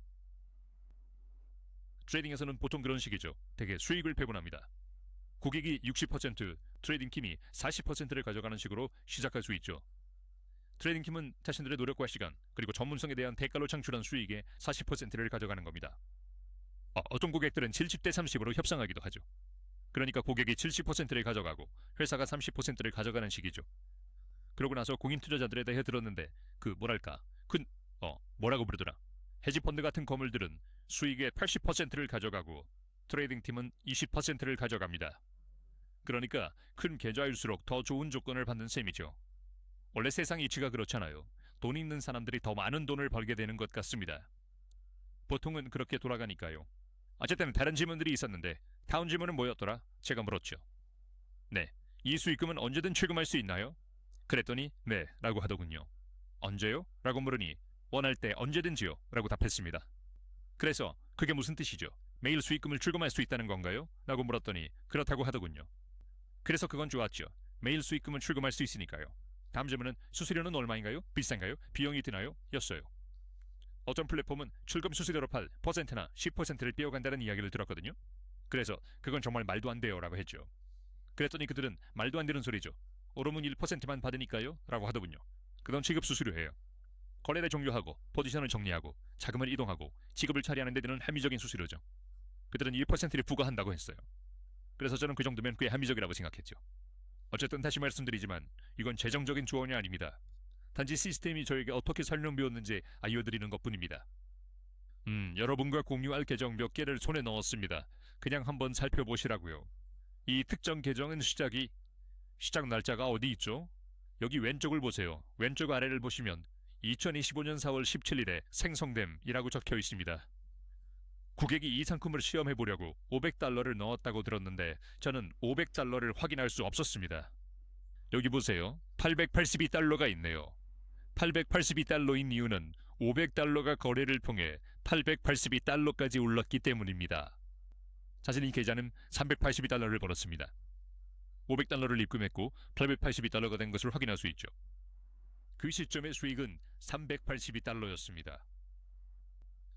트레이딩에서는 보통 그런 식이죠. 대개 수익을 배분합니다. 고객이 60%, 트레이딩팀이 40%를 가져가는 식으로 시작할 수 있죠. 트레이딩팀은 자신들의 노력과 시간 그리고 전문성에 대한 대가로 창출한 수익의 40%를 가져가는 겁니다. 어떤 고객들은 70대 30으로 협상하기도 하죠. 그러니까 고객이 70%를 가져가고 회사가 30%를 가져가는 식이죠. 그러고 나서 공인 투자자들에 대해 들었는데 뭐라고 부르더라. 헤지펀드 같은 거물들은 수익의 80%를 가져가고 트레이딩팀은 20%를 가져갑니다. 그러니까 큰 계좌일수록 더 좋은 조건을 받는 셈이죠. 원래 세상 이치가 그렇잖아요. 돈 있는 사람들이 더 많은 돈을 벌게 되는 것 같습니다. 보통은 그렇게 돌아가니까요. 어쨌든 다른 질문들이 있었는데 다음 질문은 뭐였더라? 제가 물었죠. 네, 이 수익금은 언제든 출금할 수 있나요? 그랬더니 네 라고 하더군요. 언제요? 라고 물으니 원할 때 언제든지요 라고 답했습니다. 그래서 그게 무슨 뜻이죠? 매일 수익금을 출금할 수 있다는 건가요? 라고 물었더니 그렇다고 하더군요. 그래서 그건 좋았죠. 매일 수익금을 출금할 수 있으니까요. 다음 질문은 수수료는 얼마인가요? 비싼가요? 비용이 드나요? 였어요. 어떤 플랫폼은 출금 수수료로 8%나 10%를 떼어간다는 이야기를 들었거든요. 그래서 그건 정말 말도 안 돼요 라고 했죠. 그랬더니 그들은 말도 안 되는 소리죠. 오르면 1%만 받으니까요? 라고 하더군요. 그건 지급 수수료예요. 거래를 종료하고 포지션을 정리하고 자금을 이동하고 지급을 처리하는 데 드는 합리적인 수수료죠. 그들은 1%를 부과한다고 했어요. 그래서 저는 그 정도면 꽤 합리적이라고 생각했죠. 어쨌든 다시 말씀드리지만 이건 재정적인 조언이 아닙니다. 단지 시스템이 저에게 어떻게 설명되었는지 알려드리는 것뿐입니다. 여러분과 공유할 계정 몇 개를 손에 넣었습니다. 그냥 한번 살펴보시라고요. 이 특정 계정은 시작 날짜가 어디 있죠? 여기 왼쪽을 보세요. 왼쪽 아래를 보시면 2025년 4월 17일에 생성됨이라고 적혀 있습니다. 고객이 이 상품을 시험해보려고 $500를 넣었다고 들었는데 저는 $500를 확인할 수 없었습니다. 여기 보세요. $882가 있네요. $882인 이유는 500달러가 거래를 통해 882달러까지 올랐기 때문입니다. 사실 이 계좌는 382달러를 벌었습니다. 500달러를 입금했고 882달러가 된 것을 확인할 수 있죠. 그 시점의 수익은 382달러였습니다.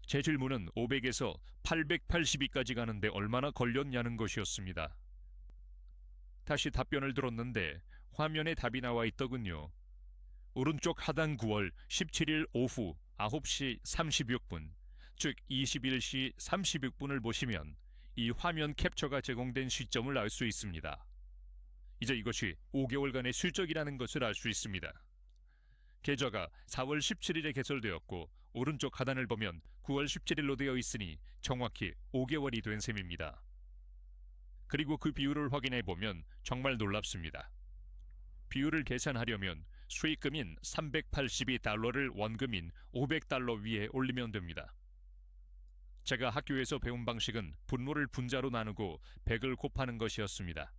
제 질문은 500에서 882까지 가는데 얼마나 걸렸냐는 것이었습니다. 다시 답변을 들었는데 화면에 답이 나와 있더군요. 오른쪽 하단 9월 17일 오후 9시 36분, 즉 21시 36분을 보시면 이 화면 캡처가 제공된 시점을 알 수 있습니다. 이제 이것이 5개월간의 실적이라는 것을 알 수 있습니다. 계좌가 4월 17일에 개설되었고 오른쪽 하단을 보면 9월 17일로 되어 있으니 정확히 5개월이 된 셈입니다. 그리고 그 비율을 확인해 보면 정말 놀랍습니다. 비율을 계산하려면 수익금인 382달러를 원금인 500달러 위에 올리면 됩니다. 제가 학교에서 배운 방식은 분모를 분자로 나누고 100을 곱하는 것이었습니다.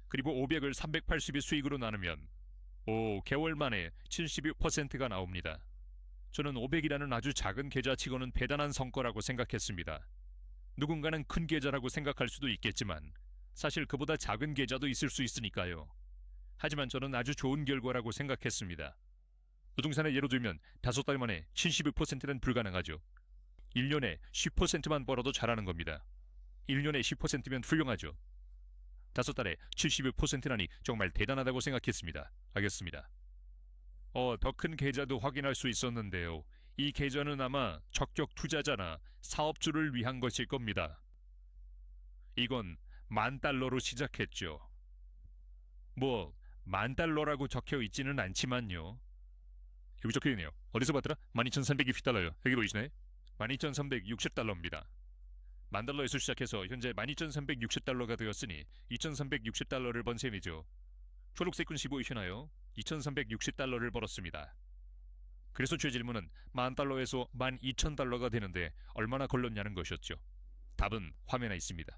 그리고 500을 382 수익으로 나누면 5개월 만에 72%가 나옵니다. 저는 500이라는 아주 작은 계좌치고는 대단한 성과라고 생각했습니다. 누군가는 큰 계좌라고 생각할 수도 있겠지만 사실 그보다 작은 계좌도 있을 수 있으니까요. 하지만 저는 아주 좋은 결과라고 생각했습니다. 부동산의 예로 들면 5달 만에 72%는 불가능하죠. 1년에 10%만 벌어도 잘하는 겁니다. 1년에 10%면 훌륭하죠. 5달에 72%라니 정말 대단하다고 생각했습니다. 알겠습니다. 더 큰 계좌도 확인할 수 있었는데요. 이 계좌는 아마 적격 투자자나 사업주를 위한 것일 겁니다. 이건 $10,000로 시작했죠. 뭐 $10,000라고 적혀 있지는 않지만요. 여기 적혀 있네요. 어디서 봤더라? 12,360달러요. 여기 보이시네? 12,360달러입니다. $10,000에서 시작해서 현재 12,360달러가 되었으니 2,360달러를 번 셈이죠. 초록색 끈 씹으시나요? 2,360달러를 벌었습니다. 그래서 제 질문은 $10,000에서 12,000달러가 되는데 얼마나 걸렸냐는 것이었죠. 답은 화면에 있습니다.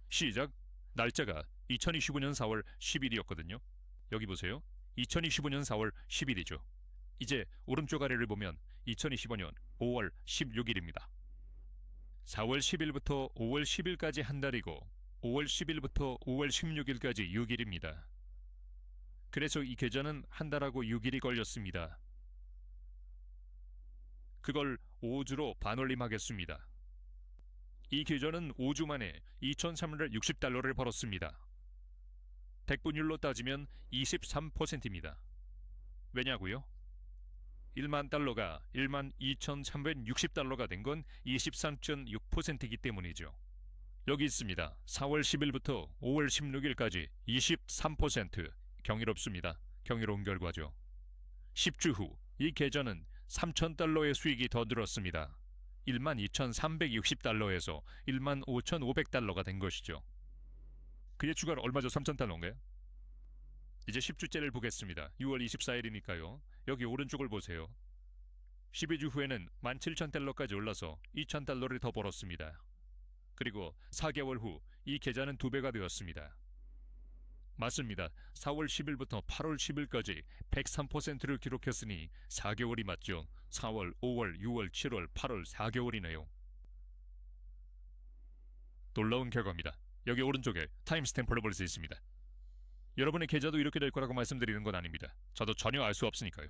시작! 날짜가 2025년 4월 10일이었거든요. 여기 보세요. 2025년 4월 10일이죠. 이제 오른쪽 아래를 보면 2025년 5월 16일입니다. 4월 10일부터 5월 10일까지 한 달이고 5월 10일부터 5월 16일까지 6일입니다. 그래서 이 계좌는 한 달하고 6일이 걸렸습니다. 그걸 5주로 반올림하겠습니다. 이 계좌는 5주 만에 2,360달러를 벌었습니다. 백분율로 따지면 23%입니다. 왜냐고요? 1만 달러가 12,360달러가 된 건 23.6%이기 때문이죠. 여기 있습니다. 4월 10일부터 5월 16일까지 23%. 경이롭습니다. 경이로운 결과죠. 10주 후 이 계좌는 3,000달러의 수익이 더 늘었습니다. 12,360달러에서 15,500달러가 된 것이죠. 그의 추가로 얼마죠? 3,000달러인가요? 이제 10주째를 보겠습니다. 6월 24일이니까요. 여기 오른쪽을 보세요. 12주 후에는 17,000달러까지 올라서 2,000달러를 더 벌었습니다. 그리고 4개월 후 이 계좌는 2배가 되었습니다. 맞습니다. 4월 10일부터 8월 10일까지 103%를 기록했으니 4개월이 맞죠. 4월, 5월, 6월, 7월, 8월 4개월이네요. 놀라운 결과입니다. 여기 오른쪽에 타임스탬프를 볼 수 있습니다. 여러분의 계좌도 이렇게 될 거라고 말씀드리는 건 아닙니다. 저도 전혀 알 수 없으니까요.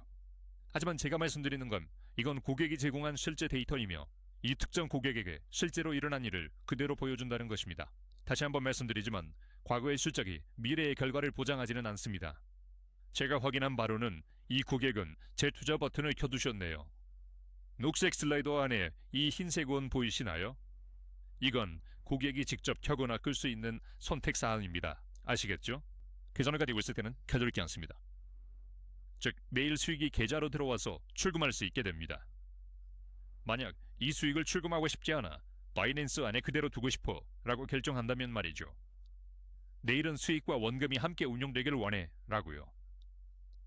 하지만 제가 말씀드리는 건 이건 고객이 제공한 실제 데이터이며 이 특정 고객에게 실제로 일어난 일을 그대로 보여준다는 것입니다. 다시 한번 말씀드리지만 과거의 실적이 미래의 결과를 보장하지는 않습니다. 제가 확인한 바로는 이 고객은 제 투자 버튼을 켜두셨네요. 녹색 슬라이더 안에 이 흰색 원 보이시나요? 이건 고객이 직접 켜거나 끌 수 있는 선택사항입니다. 아시겠죠? 계좌를 가지고 있을 때는 켜져 있지 않습니다. 즉 매일 수익이 계좌로 들어와서 출금할 수 있게 됩니다. 만약 이 수익을 출금하고 싶지 않아 바이낸스 안에 그대로 두고 싶어 라고 결정한다면 말이죠. 내일은 수익과 원금이 함께 운용되기를 원해 라고요.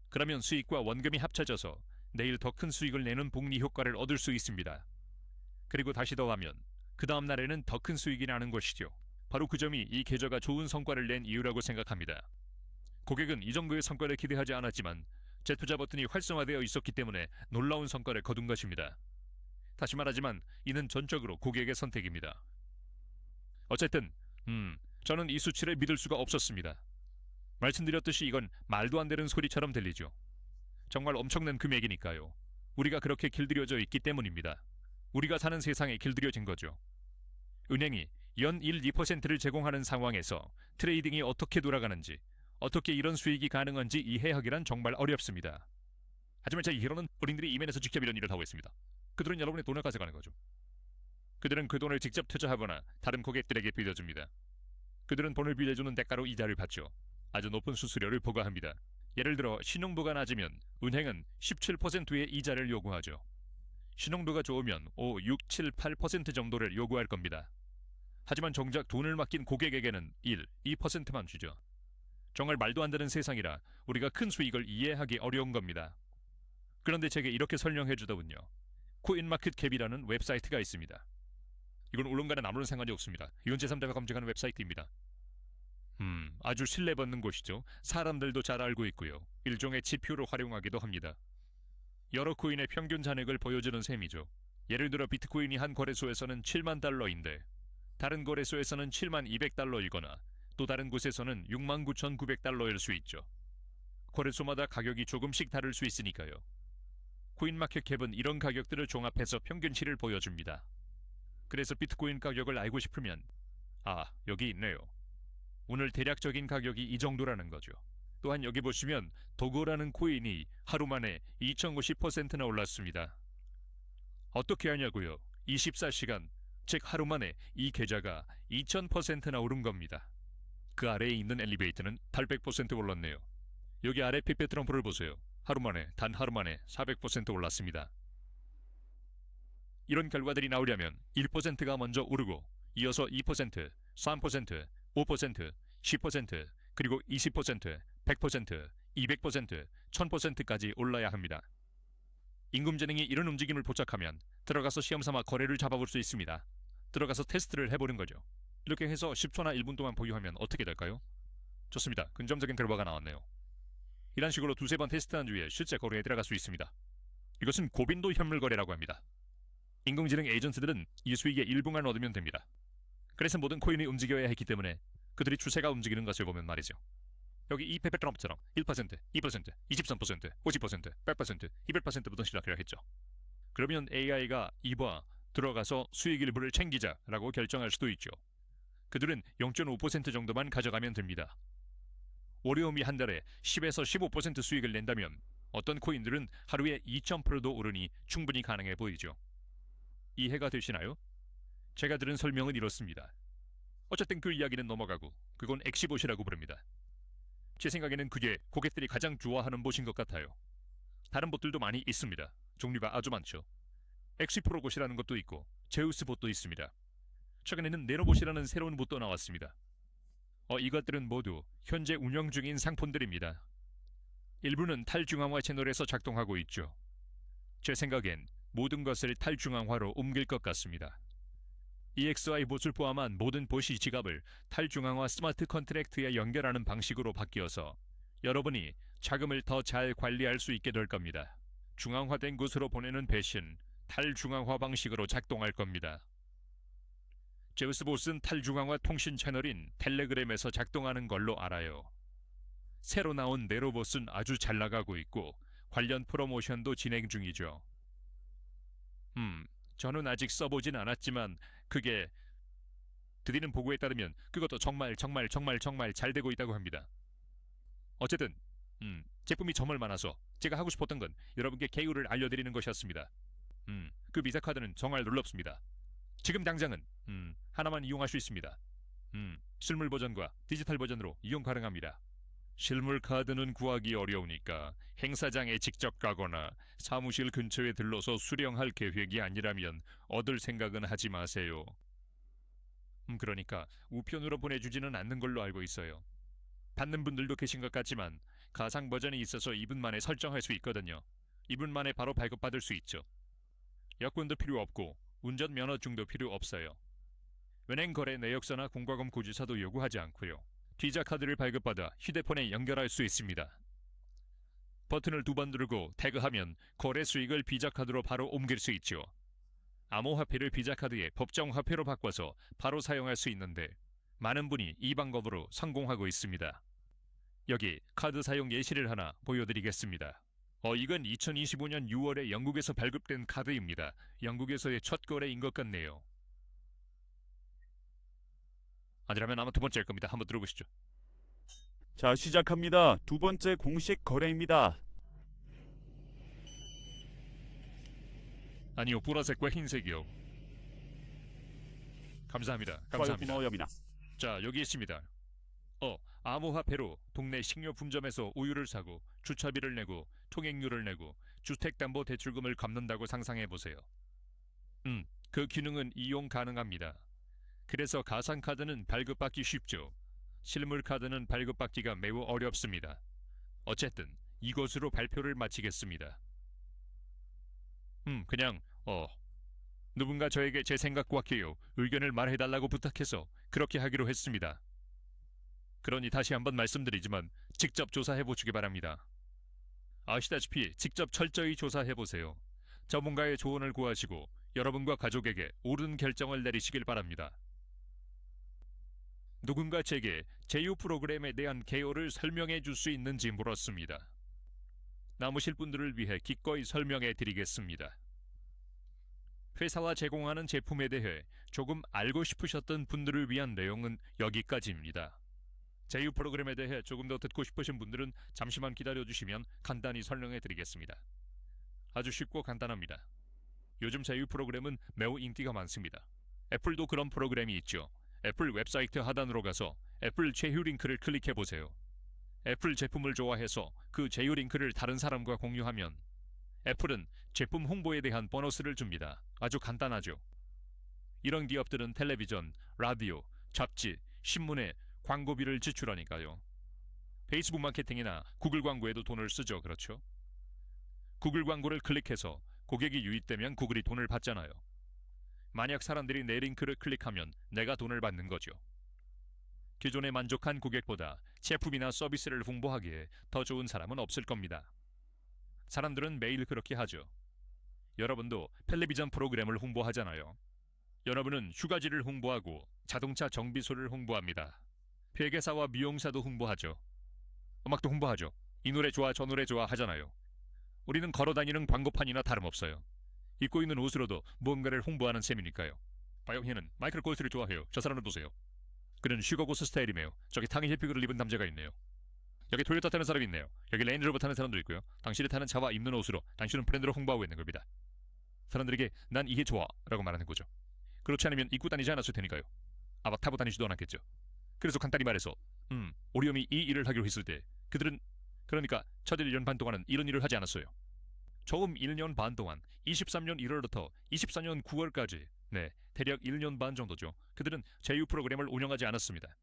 그러면 수익과 원금이 합쳐져서 내일 더 큰 수익을 내는 복리 효과를 얻을 수 있습니다. 그리고 다시 더하면 그 다음 날에는 더 큰 수익이 나는 것이죠. 바로 그 점이 이 계좌가 좋은 성과를 낸 이유라고 생각합니다. 고객은 이 정도의 성과를 기대하지 않았지만 재투자 버튼이 활성화되어 있었기 때문에 놀라운 성과를 거둔 것입니다. 다시 말하지만 이는 전적으로 고객의 선택입니다. 어쨌든 저는 이 수치를 믿을 수가 없었습니다. 말씀드렸듯이 이건 말도 안 되는 소리처럼 들리죠. 정말 엄청난 금액이니까요. 우리가 그렇게 길들여져 있기 때문입니다. 우리가 사는 세상에 길들여진 거죠. 은행이 연 1, 2%를 제공하는 상황에서 트레이딩이 어떻게 돌아가는지, 어떻게 이런 수익이 가능한지 이해하기란 정말 어렵습니다. 하지만 제 이해로는 은행들이 이면에서 직접 이런 일을 하고 있습니다. 그들은 여러분의 돈을 가져가는 거죠. 그들은 그 돈을 직접 투자하거나 다른 고객들에게 빌려줍니다. 그들은 돈을 빌려주는 대가로 이자를 받죠. 아주 높은 수수료를 부과합니다. 예를 들어 신용도가 낮으면 은행은 17%의 이자를 요구하죠. 신용도가 좋으면 5, 6, 7, 8% 정도를 요구할 겁니다. 하지만 정작 돈을 맡긴 고객에게는 1, 2%만 주죠. 정말 말도 안 되는 세상이라 우리가 큰 수익을 이해하기 어려운 겁니다. 그런데 제게 이렇게 설명해 주더군요. 코인마켓캡이라는 웹사이트가 있습니다. 이건 언론과는 아무런 상관이 없습니다. 이건 제3자가 검증하는 웹사이트입니다. 아주 신뢰받는 곳이죠. 사람들도 잘 알고 있고요. 일종의 지표로 활용하기도 합니다. 여러 코인의 평균 잔액을 보여주는 셈이죠. 예를 들어 비트코인이 한 거래소에서는 7만 달러인데 다른 거래소에서는 7만 200달러이거나 또 다른 곳에서는 6만 9,900달러일 수 있죠. 거래소마다 가격이 조금씩 다를 수 있으니까요. 코인마켓캡은 이런 가격들을 종합해서 평균치를 보여줍니다. 그래서 비트코인 가격을 알고 싶으면 여기 있네요. 오늘 대략적인 가격이 이 정도라는 거죠. 또한 여기 보시면 도거라는 코인이 하루 만에 2,050%나 올랐습니다. 어떻게 하냐고요? 24시간, 즉 하루 만에 이 계좌가 2,000%나 오른 겁니다. 그 아래에 있는 엘리베이터는 800% 올랐네요. 여기 아래 피페 트럼프를 보세요. 단 하루 만에 400% 올랐습니다. 이런 결과들이 나오려면 1%가 먼저 오르고 이어서 2%, 3%, 5%, 10%, 그리고 20%, 100%, 200%, 1000%까지 올라야 합니다. 임금진흥이 이런 움직임을 포착하면 들어가서 시험삼아 거래를 잡아볼 수 있습니다. 들어가서 테스트를 해보는 거죠. 이렇게 해서 10초나 1분 동안 보유하면 어떻게 될까요? 좋습니다. 긍정적인 결과가 나왔네요. 이런 식으로 두세 번 테스트한 뒤에 실제 거래에 들어갈 수 있습니다. 이것은 고빈도 현물 거래라고 합니다. 인공지능 에이전트들은 이 수익의 일부만 얻으면 됩니다. 그래서 모든 코인이 움직여야 했기 때문에 그들이 추세가 움직이는 것을 보면 말이죠. 여기 이 페페 트럼프처럼 1%, 2%, 23%, 50%, 100%, 200%부터 시작해야 했죠. 그러면 AI가 이봐 들어가서 수익 일부를 챙기자라고 결정할 수도 있죠. 그들은 0.5% 정도만 가져가면 됩니다. 월요음이 한 달에 10에서 15% 수익을 낸다면 어떤 코인들은 하루에 2,000%도 오르니 충분히 가능해 보이죠. 이해가 되시나요? 제가 들은 설명은 이렇습니다. 어쨌든 그 이야기는 넘어가고 그건 엑시봇이라고 부릅니다. 제 생각에는 그게 고객들이 가장 좋아하는 봇인 것 같아요. 다른 봇들도 많이 있습니다. 종류가 아주 많죠. 엑시프로봇이라는 것도 있고 제우스봇도 있습니다. 최근에는 네로봇이라는 새로운 봇도 나왔습니다. 이것들은 모두 현재 운영 중인 상품들입니다. 일부는 탈중앙화 채널에서 작동하고 있죠. 제 생각엔 모든 것을 탈중앙화로 옮길 것 같습니다. EXI 봇을 포함한 모든 봇이 지갑을 탈중앙화 스마트 컨트랙트에 연결하는 방식으로 바뀌어서 여러분이 자금을 더 잘 관리할 수 있게 될 겁니다. 중앙화된 곳으로 보내는 대신 탈중앙화 방식으로 작동할 겁니다. 제우스봇은 탈중앙화 통신 채널인 텔레그램에서 작동하는 걸로 알아요. 새로 나온 네로봇은 아주 잘 나가고 있고 관련 프로모션도 진행 중이죠. 저는 아직 써보진 않았지만 그게 드리는 보고에 따르면 그것도 정말 잘 되고 있다고 합니다. 어쨌든 제품이 정말 많아서 제가 하고 싶었던 건 여러분께 개요를 알려드리는 것이었습니다. 그 비자 카드는 정말 놀랍습니다. 지금 당장은 하나만 이용할 수 있습니다. 실물 버전과 디지털 버전으로 이용 가능합니다. 실물 카드는 구하기 어려우니까 행사장에 직접 가거나 사무실 근처에 들러서 수령할 계획이 아니라면 얻을 생각은 하지 마세요. 그러니까 우편으로 보내주지는 않는 걸로 알고 있어요. 받는 분들도 계신 것 같지만 가상 버전이 있어서 2분 만에 설정할 수 있거든요. 2분 만에 바로 발급받을 수 있죠. 여권도 필요 없고 운전면허증도 필요 없어요. 은행 거래 내역서나 공과금 고지서도 요구하지 않고요. 비자 카드를 발급받아 휴대폰에 연결할 수 있습니다. 버튼을 2번 누르고 태그하면 거래 수익을 비자 카드로 바로 옮길 수 있죠. 암호화폐를 비자 카드에 법정 화폐로 바꿔서 바로 사용할 수 있는데 많은 분이 이 방법으로 성공하고 있습니다. 여기 카드 사용 예시를 하나 보여드리겠습니다. 이건 2025년 6월에 영국에서 발급된 카드입니다. 영국에서의 첫 거래인 것 같네요. 아니라면 아마 2번째일 겁니다. 한번 들어보시죠. 자, 시작합니다. 두 번째 공식 거래입니다. 아니요, 보라색과 흰색이요. 감사합니다. 좋아요 감사합니다. 고마워요입니다. 자, 여기 있습니다. 암호화폐로 동네 식료품점에서 우유를 사고 주차비를 내고 통행료를 내고 주택담보대출금을 갚는다고 상상해보세요. 그 기능은 이용 가능합니다. 그래서 가상카드는 발급받기 쉽죠. 실물카드는 발급받기가 매우 어렵습니다. 어쨌든 이것으로 발표를 마치겠습니다. 그냥 누군가 저에게 제 생각과 기호, 의견을 말해달라고 부탁해서 그렇게 하기로 했습니다. 그러니 다시 한번 말씀드리지만 직접 조사해보시기 바랍니다. 아시다시피 직접 철저히 조사해보세요. 전문가의 조언을 구하시고 여러분과 가족에게 옳은 결정을 내리시길 바랍니다. 누군가 제게 제휴 프로그램에 대한 개요를 설명해 줄 수 있는지 물었습니다. 남으실 분들을 위해 기꺼이 설명해 드리겠습니다. 회사와 제공하는 제품에 대해 조금 알고 싶으셨던 분들을 위한 내용은 여기까지입니다. 제휴 프로그램에 대해 조금 더 듣고 싶으신 분들은 잠시만 기다려주시면 간단히 설명해 드리겠습니다. 아주 쉽고 간단합니다. 요즘 제휴 프로그램은 매우 인기가 많습니다. 애플도 그런 프로그램이 있죠. 애플 웹사이트 하단으로 가서 애플 제휴 링크를 클릭해 보세요. 애플 제품을 좋아해서 그 제휴 링크를 다른 사람과 공유하면 애플은 제품 홍보에 대한 보너스를 줍니다. 아주 간단하죠. 이런 기업들은 텔레비전, 라디오, 잡지, 신문에 광고비를 지출하니까요. 페이스북 마케팅이나 구글 광고에도 돈을 쓰죠. 그렇죠? 구글 광고를 클릭해서 고객이 유입되면 구글이 돈을 받잖아요. 만약 사람들이 내 링크를 클릭하면 내가 돈을 받는 거죠. 기존에 만족한 고객보다 제품이나 서비스를 홍보하기에 더 좋은 사람은 없을 겁니다. 사람들은 매일 그렇게 하죠. 여러분도 텔레비전 프로그램을 홍보하잖아요. 여러분은 휴가지를 홍보하고 자동차 정비소를 홍보합니다. 회계사와 미용사도 홍보하죠. 음악도 홍보하죠. 이 노래 좋아 저 노래 좋아 하잖아요. 우리는 걸어다니는 광고판이나 다름없어요. 입고 있는 옷으로도 무언가를 홍보하는 셈이니까요. 봐요, 얘는 마이클 골스를 좋아해요. 저 사람을 보세요. 그는 슈거고스 스타일이네요. 저기 탕이 힐피그를 입은 남자가 있네요. 여기 토요타 타는 사람이 있네요. 여기 레인지로버 타는 사람도 있고요. 당신이 타는 차와 입는 옷으로 당신은 브랜드를 홍보하고 있는 겁니다. 사람들에게 난 이게 좋아 라고 말하는 거죠. 그렇지 않으면 입고 다니지 않았을 테니까요. 아마 타고 다니지도 않았겠죠. 그래서 간단히 말해서 오리엄이 이 일을 하기로 했을 때 그들은 그러니까 첫 1년 반 동안은 이런 일을 하지 않았어요. 처음 1년 반 동안 23년 1월부터 24년 9월까지 대략 1년 반 정도죠. 그들은 제휴 프로그램을 운영하지 않았습니다.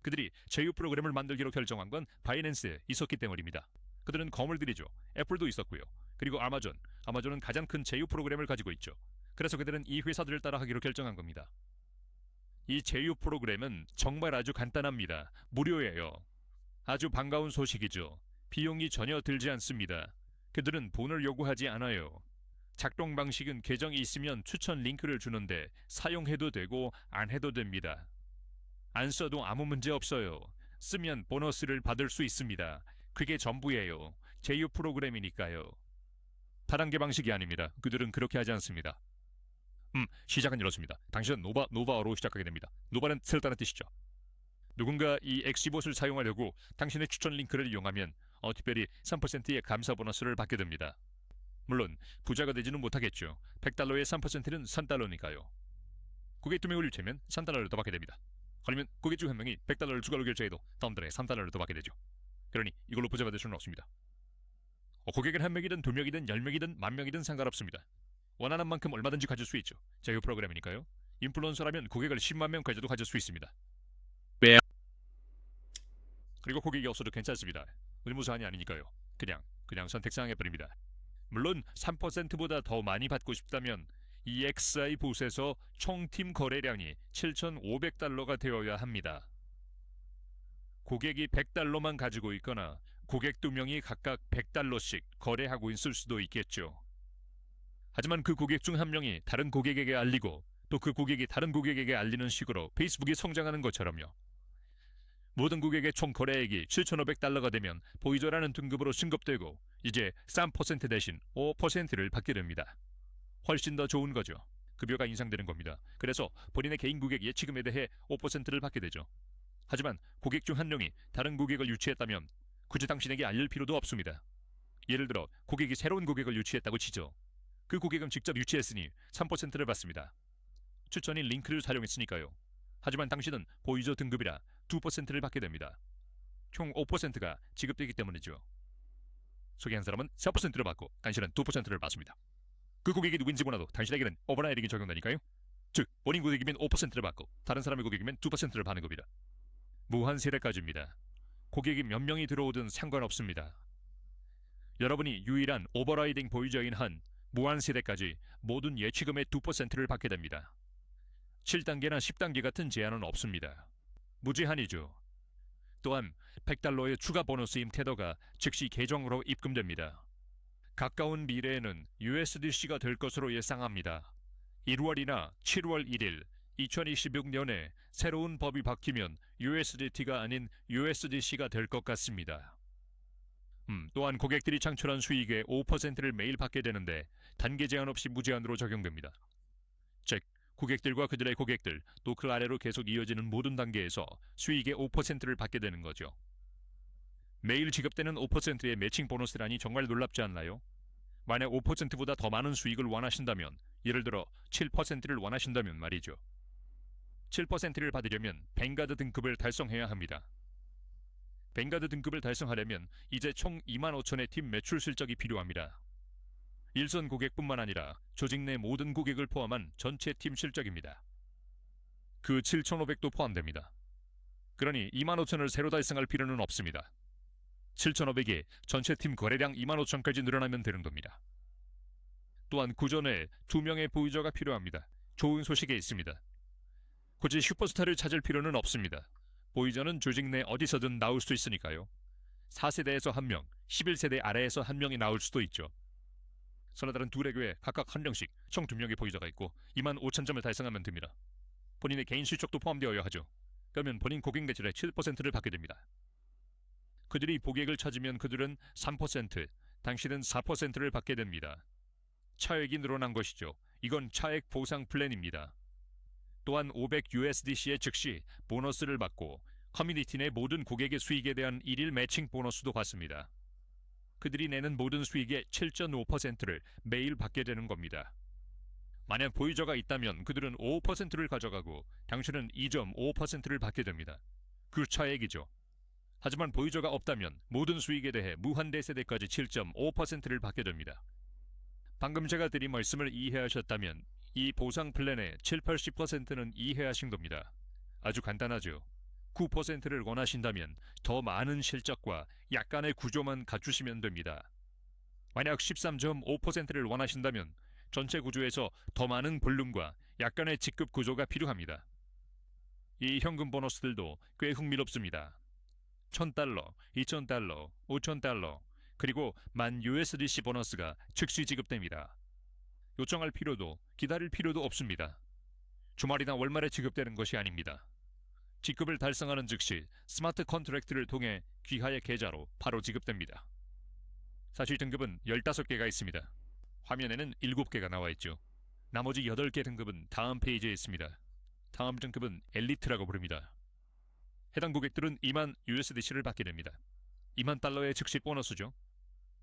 그들이 제휴 프로그램을 만들기로 결정한 건 바이낸스에 있었기 때문입니다. 그들은 검을 들이죠. 애플도 있었고요. 그리고 아마존은 가장 큰 제휴 프로그램을 가지고 있죠. 그래서 그들은 이 회사들을 따라 하기로 결정한 겁니다. 이 제휴 프로그램은 정말 아주 간단합니다. 무료예요. 아주 반가운 소식이죠. 비용이 전혀 들지 않습니다. 그들은 돈을 요구하지 않아요. 작동 방식은 계정이 있으면 추천 링크를 주는데 사용해도 되고 안 해도 됩니다. 안 써도 아무 문제 없어요. 쓰면 보너스를 받을 수 있습니다. 그게 전부예요. 제휴 프로그램이니까요. 다단계 방식이 아닙니다. 그들은 그렇게 하지 않습니다. 시작은 이렇습니다. 당신은 노바어로 시작하게 됩니다. 노바는 쓸다는 뜻이죠. 누군가 이 엑시봇을 사용하려고 당신의 추천 링크를 이용하면 특별히 3%의 감사 보너스를 받게 됩니다. 물론 부자가 되지는 못하겠죠. 100달러의 3%는 3달러니까요. 고객 2명을 유치하면 3달러를 더 받게 됩니다. 아니면 고객 중 1명이 100달러를 추가로 결제해도 다음 달에 3달러를 더 받게 되죠. 그러니 이걸로 부자가 될 수는 없습니다. 고객은 1명이든 2명이든 10명이든 10,000명이든 상관없습니다. 원하는 만큼 얼마든지 가질 수 있죠. 제휴 프로그램이니까요. 인플루언서라면 고객을 10만 명까지도 가질 수 있습니다. 그리고 고객이 없어도 괜찮습니다. 의무사항이 아니니까요. 그냥 선택사항 해버립니다. 물론 3%보다 더 많이 받고 싶다면 EXI 봇에서 총팀 거래량이 7,500달러가 되어야 합니다. 고객이 100달러만 가지고 있거나 고객 2명이 각각 100달러씩 거래하고 있을 수도 있겠죠. 하지만 그 고객 중 한 명이 다른 고객에게 알리고 또 그 고객이 다른 고객에게 알리는 식으로 페이스북이 성장하는 것처럼요. 모든 고객의 총 거래액이 7,500달러가 되면 보이저라는 등급으로 승급되고 이제 싼 퍼센트 대신 5%를 받게 됩니다. 훨씬 더 좋은 거죠. 급여가 인상되는 겁니다. 그래서 본인의 개인 고객 예치금에 대해 5%를 받게 되죠. 하지만 고객 중 한 명이 다른 고객을 유치했다면 굳이 당신에게 알릴 필요도 없습니다. 예를 들어 고객이 새로운 고객을 유치했다고 치죠. 그 고객은 직접 유치했으니 3%를 받습니다. 추천인 링크를 사용했으니까요. 하지만 당신은 보이저 등급이라 2%를 받게 됩니다. 총 5%가 지급되기 때문이죠. 소개한 사람은 4%를 받고 당신은 2%를 받습니다. 그 고객이 누구인지 몰라도 당신에게는 오버라이딩이 적용되니까요. 즉, 본인 고객이면 5%를 받고 다른 사람의 고객이면 2%를 받는 겁니다. 무한 세대까지입니다. 고객이 몇 명이 들어오든 상관없습니다. 여러분이 유일한 오버라이딩 보유자인 한 무한 세대까지 모든 예치금의 2%를 받게 됩니다. 7단계나 10단계 같은 제한은 없습니다. 무제한이죠. 또한 100달러의 추가 보너스임 테더가 즉시 계정으로 입금됩니다. 가까운 미래에는 USDC가 될 것으로 예상합니다. 1월이나 7월 1일 2026년에 새로운 법이 바뀌면 USDT가 아닌 USDC가 될 것 같습니다. 또한 고객들이 창출한 수익의 5%를 매일 받게 되는데 단계 제한 없이 무제한으로 적용됩니다. 즉, 고객들과 그들의 고객들 또 그 아래로 계속 이어지는 모든 단계에서 수익의 5%를 받게 되는 거죠. 매일 지급되는 5%의 매칭 보너스라니 정말 놀랍지 않나요? 만약 5%보다 더 많은 수익을 원하신다면, 예를 들어 7%를 원하신다면 말이죠. 7%를 받으려면 뱅가드 등급을 달성해야 합니다. 뱅가드 등급을 달성하려면 이제 총 25,000의 팀 매출 실적이 필요합니다. 일선 고객뿐만 아니라 조직 내 모든 고객을 포함한 전체 팀 실적입니다. 그 7,500도 포함됩니다. 그러니 25,000을 새로 달성할 필요는 없습니다. 7,500이 전체 팀 거래량 25,000까지 늘어나면 되는 겁니다. 또한 구전에 2명의 보유자가 필요합니다. 좋은 소식이 있습니다. 굳이 슈퍼스타를 찾을 필요는 없습니다. 보유자는 조직 내 어디서든 나올 수 있으니까요. 4세대에서 1명, 11세대 아래에서 1명이 나올 수도 있죠. 서로 다른 두 레교에 각각 1명씩 총 2명의 보유자가 있고 25,000점을 달성하면 됩니다. 본인의 개인 실적도 포함되어야 하죠. 그러면 본인 고객 매출의 7%를 받게 됩니다. 그들이 고객을 찾으면 그들은 3%, 당신은 4%를 받게 됩니다. 차액이 늘어난 것이죠. 이건 차액 보상 플랜입니다. 또한 500USDC의 즉시 보너스를 받고 커뮤니티 내 모든 고객의 수익에 대한 1일 매칭 보너스도 받습니다. 그들이 내는 모든 수익의 7.5%를 매일 받게 되는 겁니다. 만약 보유자가 있다면 그들은 5%를 가져가고 당신은 2.5%를 받게 됩니다. 그 차액이죠. 하지만 보유자가 없다면 모든 수익에 대해 무한대세대까지 7.5%를 받게 됩니다. 방금 제가 드린 말씀을 이해하셨다면 이 보상 플랜의 7-80%는 이해하신 겁니다. 아주 간단하죠. 9%를 원하신다면 더 많은 실적과 약간의 구조만 갖추시면 됩니다. 만약 13.5%를 원하신다면 전체 구조에서 더 많은 볼륨과 약간의 직급 구조가 필요합니다. 이 현금 보너스들도 꽤 흥미롭습니다. 1,000달러, 2,000달러, 5,000달러, 그리고 10,000 USDC 보너스가 즉시 지급됩니다. 요청할 필요도 기다릴 필요도 없습니다. 주말이나 월말에 지급되는 것이 아닙니다. 직급을 달성하는 즉시 스마트 컨트랙트를 통해 귀하의 계좌로 바로 지급됩니다. 사실 등급은 15개가 있습니다. 화면에는 7개가 나와 있죠. 나머지 8개 등급은 다음 페이지에 있습니다. 다음 등급은 엘리트라고 부릅니다. 해당 고객들은 2만 USDC를 받게 됩니다. 2만 달러의 즉시 보너스죠.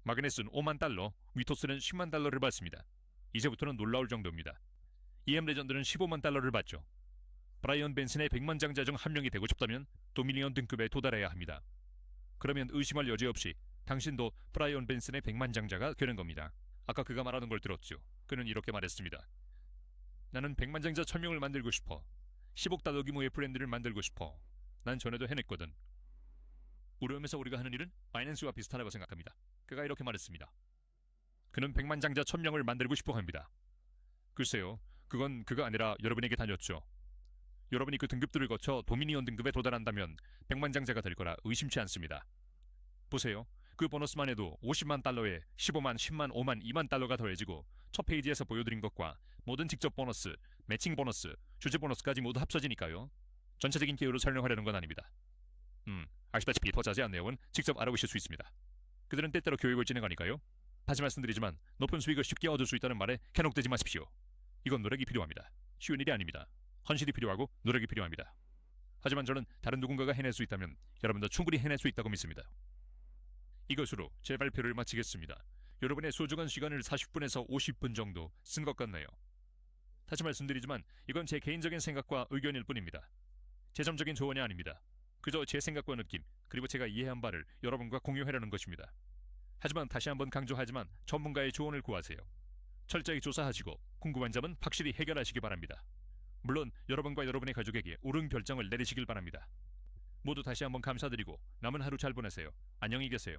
마그네스는 5만 달러, 위토스는 10만 달러를 받습니다. 이제부터는 놀라울 정도입니다. EM 레전드는 15만 달러를 받죠. 브라이언 벤슨의 100만 장자 중 한 명이 되고 싶다면 도미니언 등급에 도달해야 합니다. 그러면 의심할 여지 없이 당신도 브라이언 벤슨의 100만 장자가 되는 겁니다. 아까 그가 말하는 걸 들었죠. 그는 이렇게 말했습니다. 나는 100만 장자 1000명을 만들고 싶어. 10억 달러 규모의 브랜드를 만들고 싶어. 난 전에도 해냈거든. 우려하면서 우리가 하는 일은 바이낸스와 비슷하다고 생각합니다. 그가 이렇게 말했습니다. 그는 100만 장자 1000명을 만들고 싶어 합니다. 글쎄요, 그건 그가 아니라 여러분에게 다녔죠. 여러분이 그 등급들을 거쳐 도미니언 등급에 도달한다면 100만 장자가 될 거라 의심치 않습니다. 보세요. 그 보너스만 해도 50만 달러에 15만, 10만, 5만, 2만 달러가 더해지고 첫 페이지에서 보여드린 것과 모든 직접 보너스, 매칭 보너스, 주제 보너스까지 모두 합쳐지니까요. 전체적인 기호로 설명하려는 건 아닙니다. 아시다시피 더 자세한 내용은 직접 알아보실 수 있습니다. 그들은 때때로 교육을 진행하니까요. 다시 말씀드리지만 높은 수익을 쉽게 얻을 수 있다는 말에 현혹되지 마십시오. 이건 노력이 필요합니다. 쉬운 일이 아닙니다. 헌신이 필요하고 노력이 필요합니다. 하지만 저는 다른 누군가가 해낼 수 있다면 여러분도 충분히 해낼 수 있다고 믿습니다. 이것으로 제 발표를 마치겠습니다. 여러분의 소중한 시간을 40분에서 50분 정도 쓴 것 같네요. 다시 말씀드리지만 이건 제 개인적인 생각과 의견일 뿐입니다. 재정적인 조언이 아닙니다. 그저 제 생각과 느낌, 그리고 제가 이해한 바를 여러분과 공유하려는 것입니다. 하지만 다시 한번 강조하지만 전문가의 조언을 구하세요. 철저히 조사하시고 궁금한 점은 확실히 해결하시기 바랍니다. 물론 여러분과 여러분의 가족에게 옳은 결정을 내리시길 바랍니다. 모두 다시 한번 감사드리고 남은 하루 잘 보내세요. 안녕히 계세요.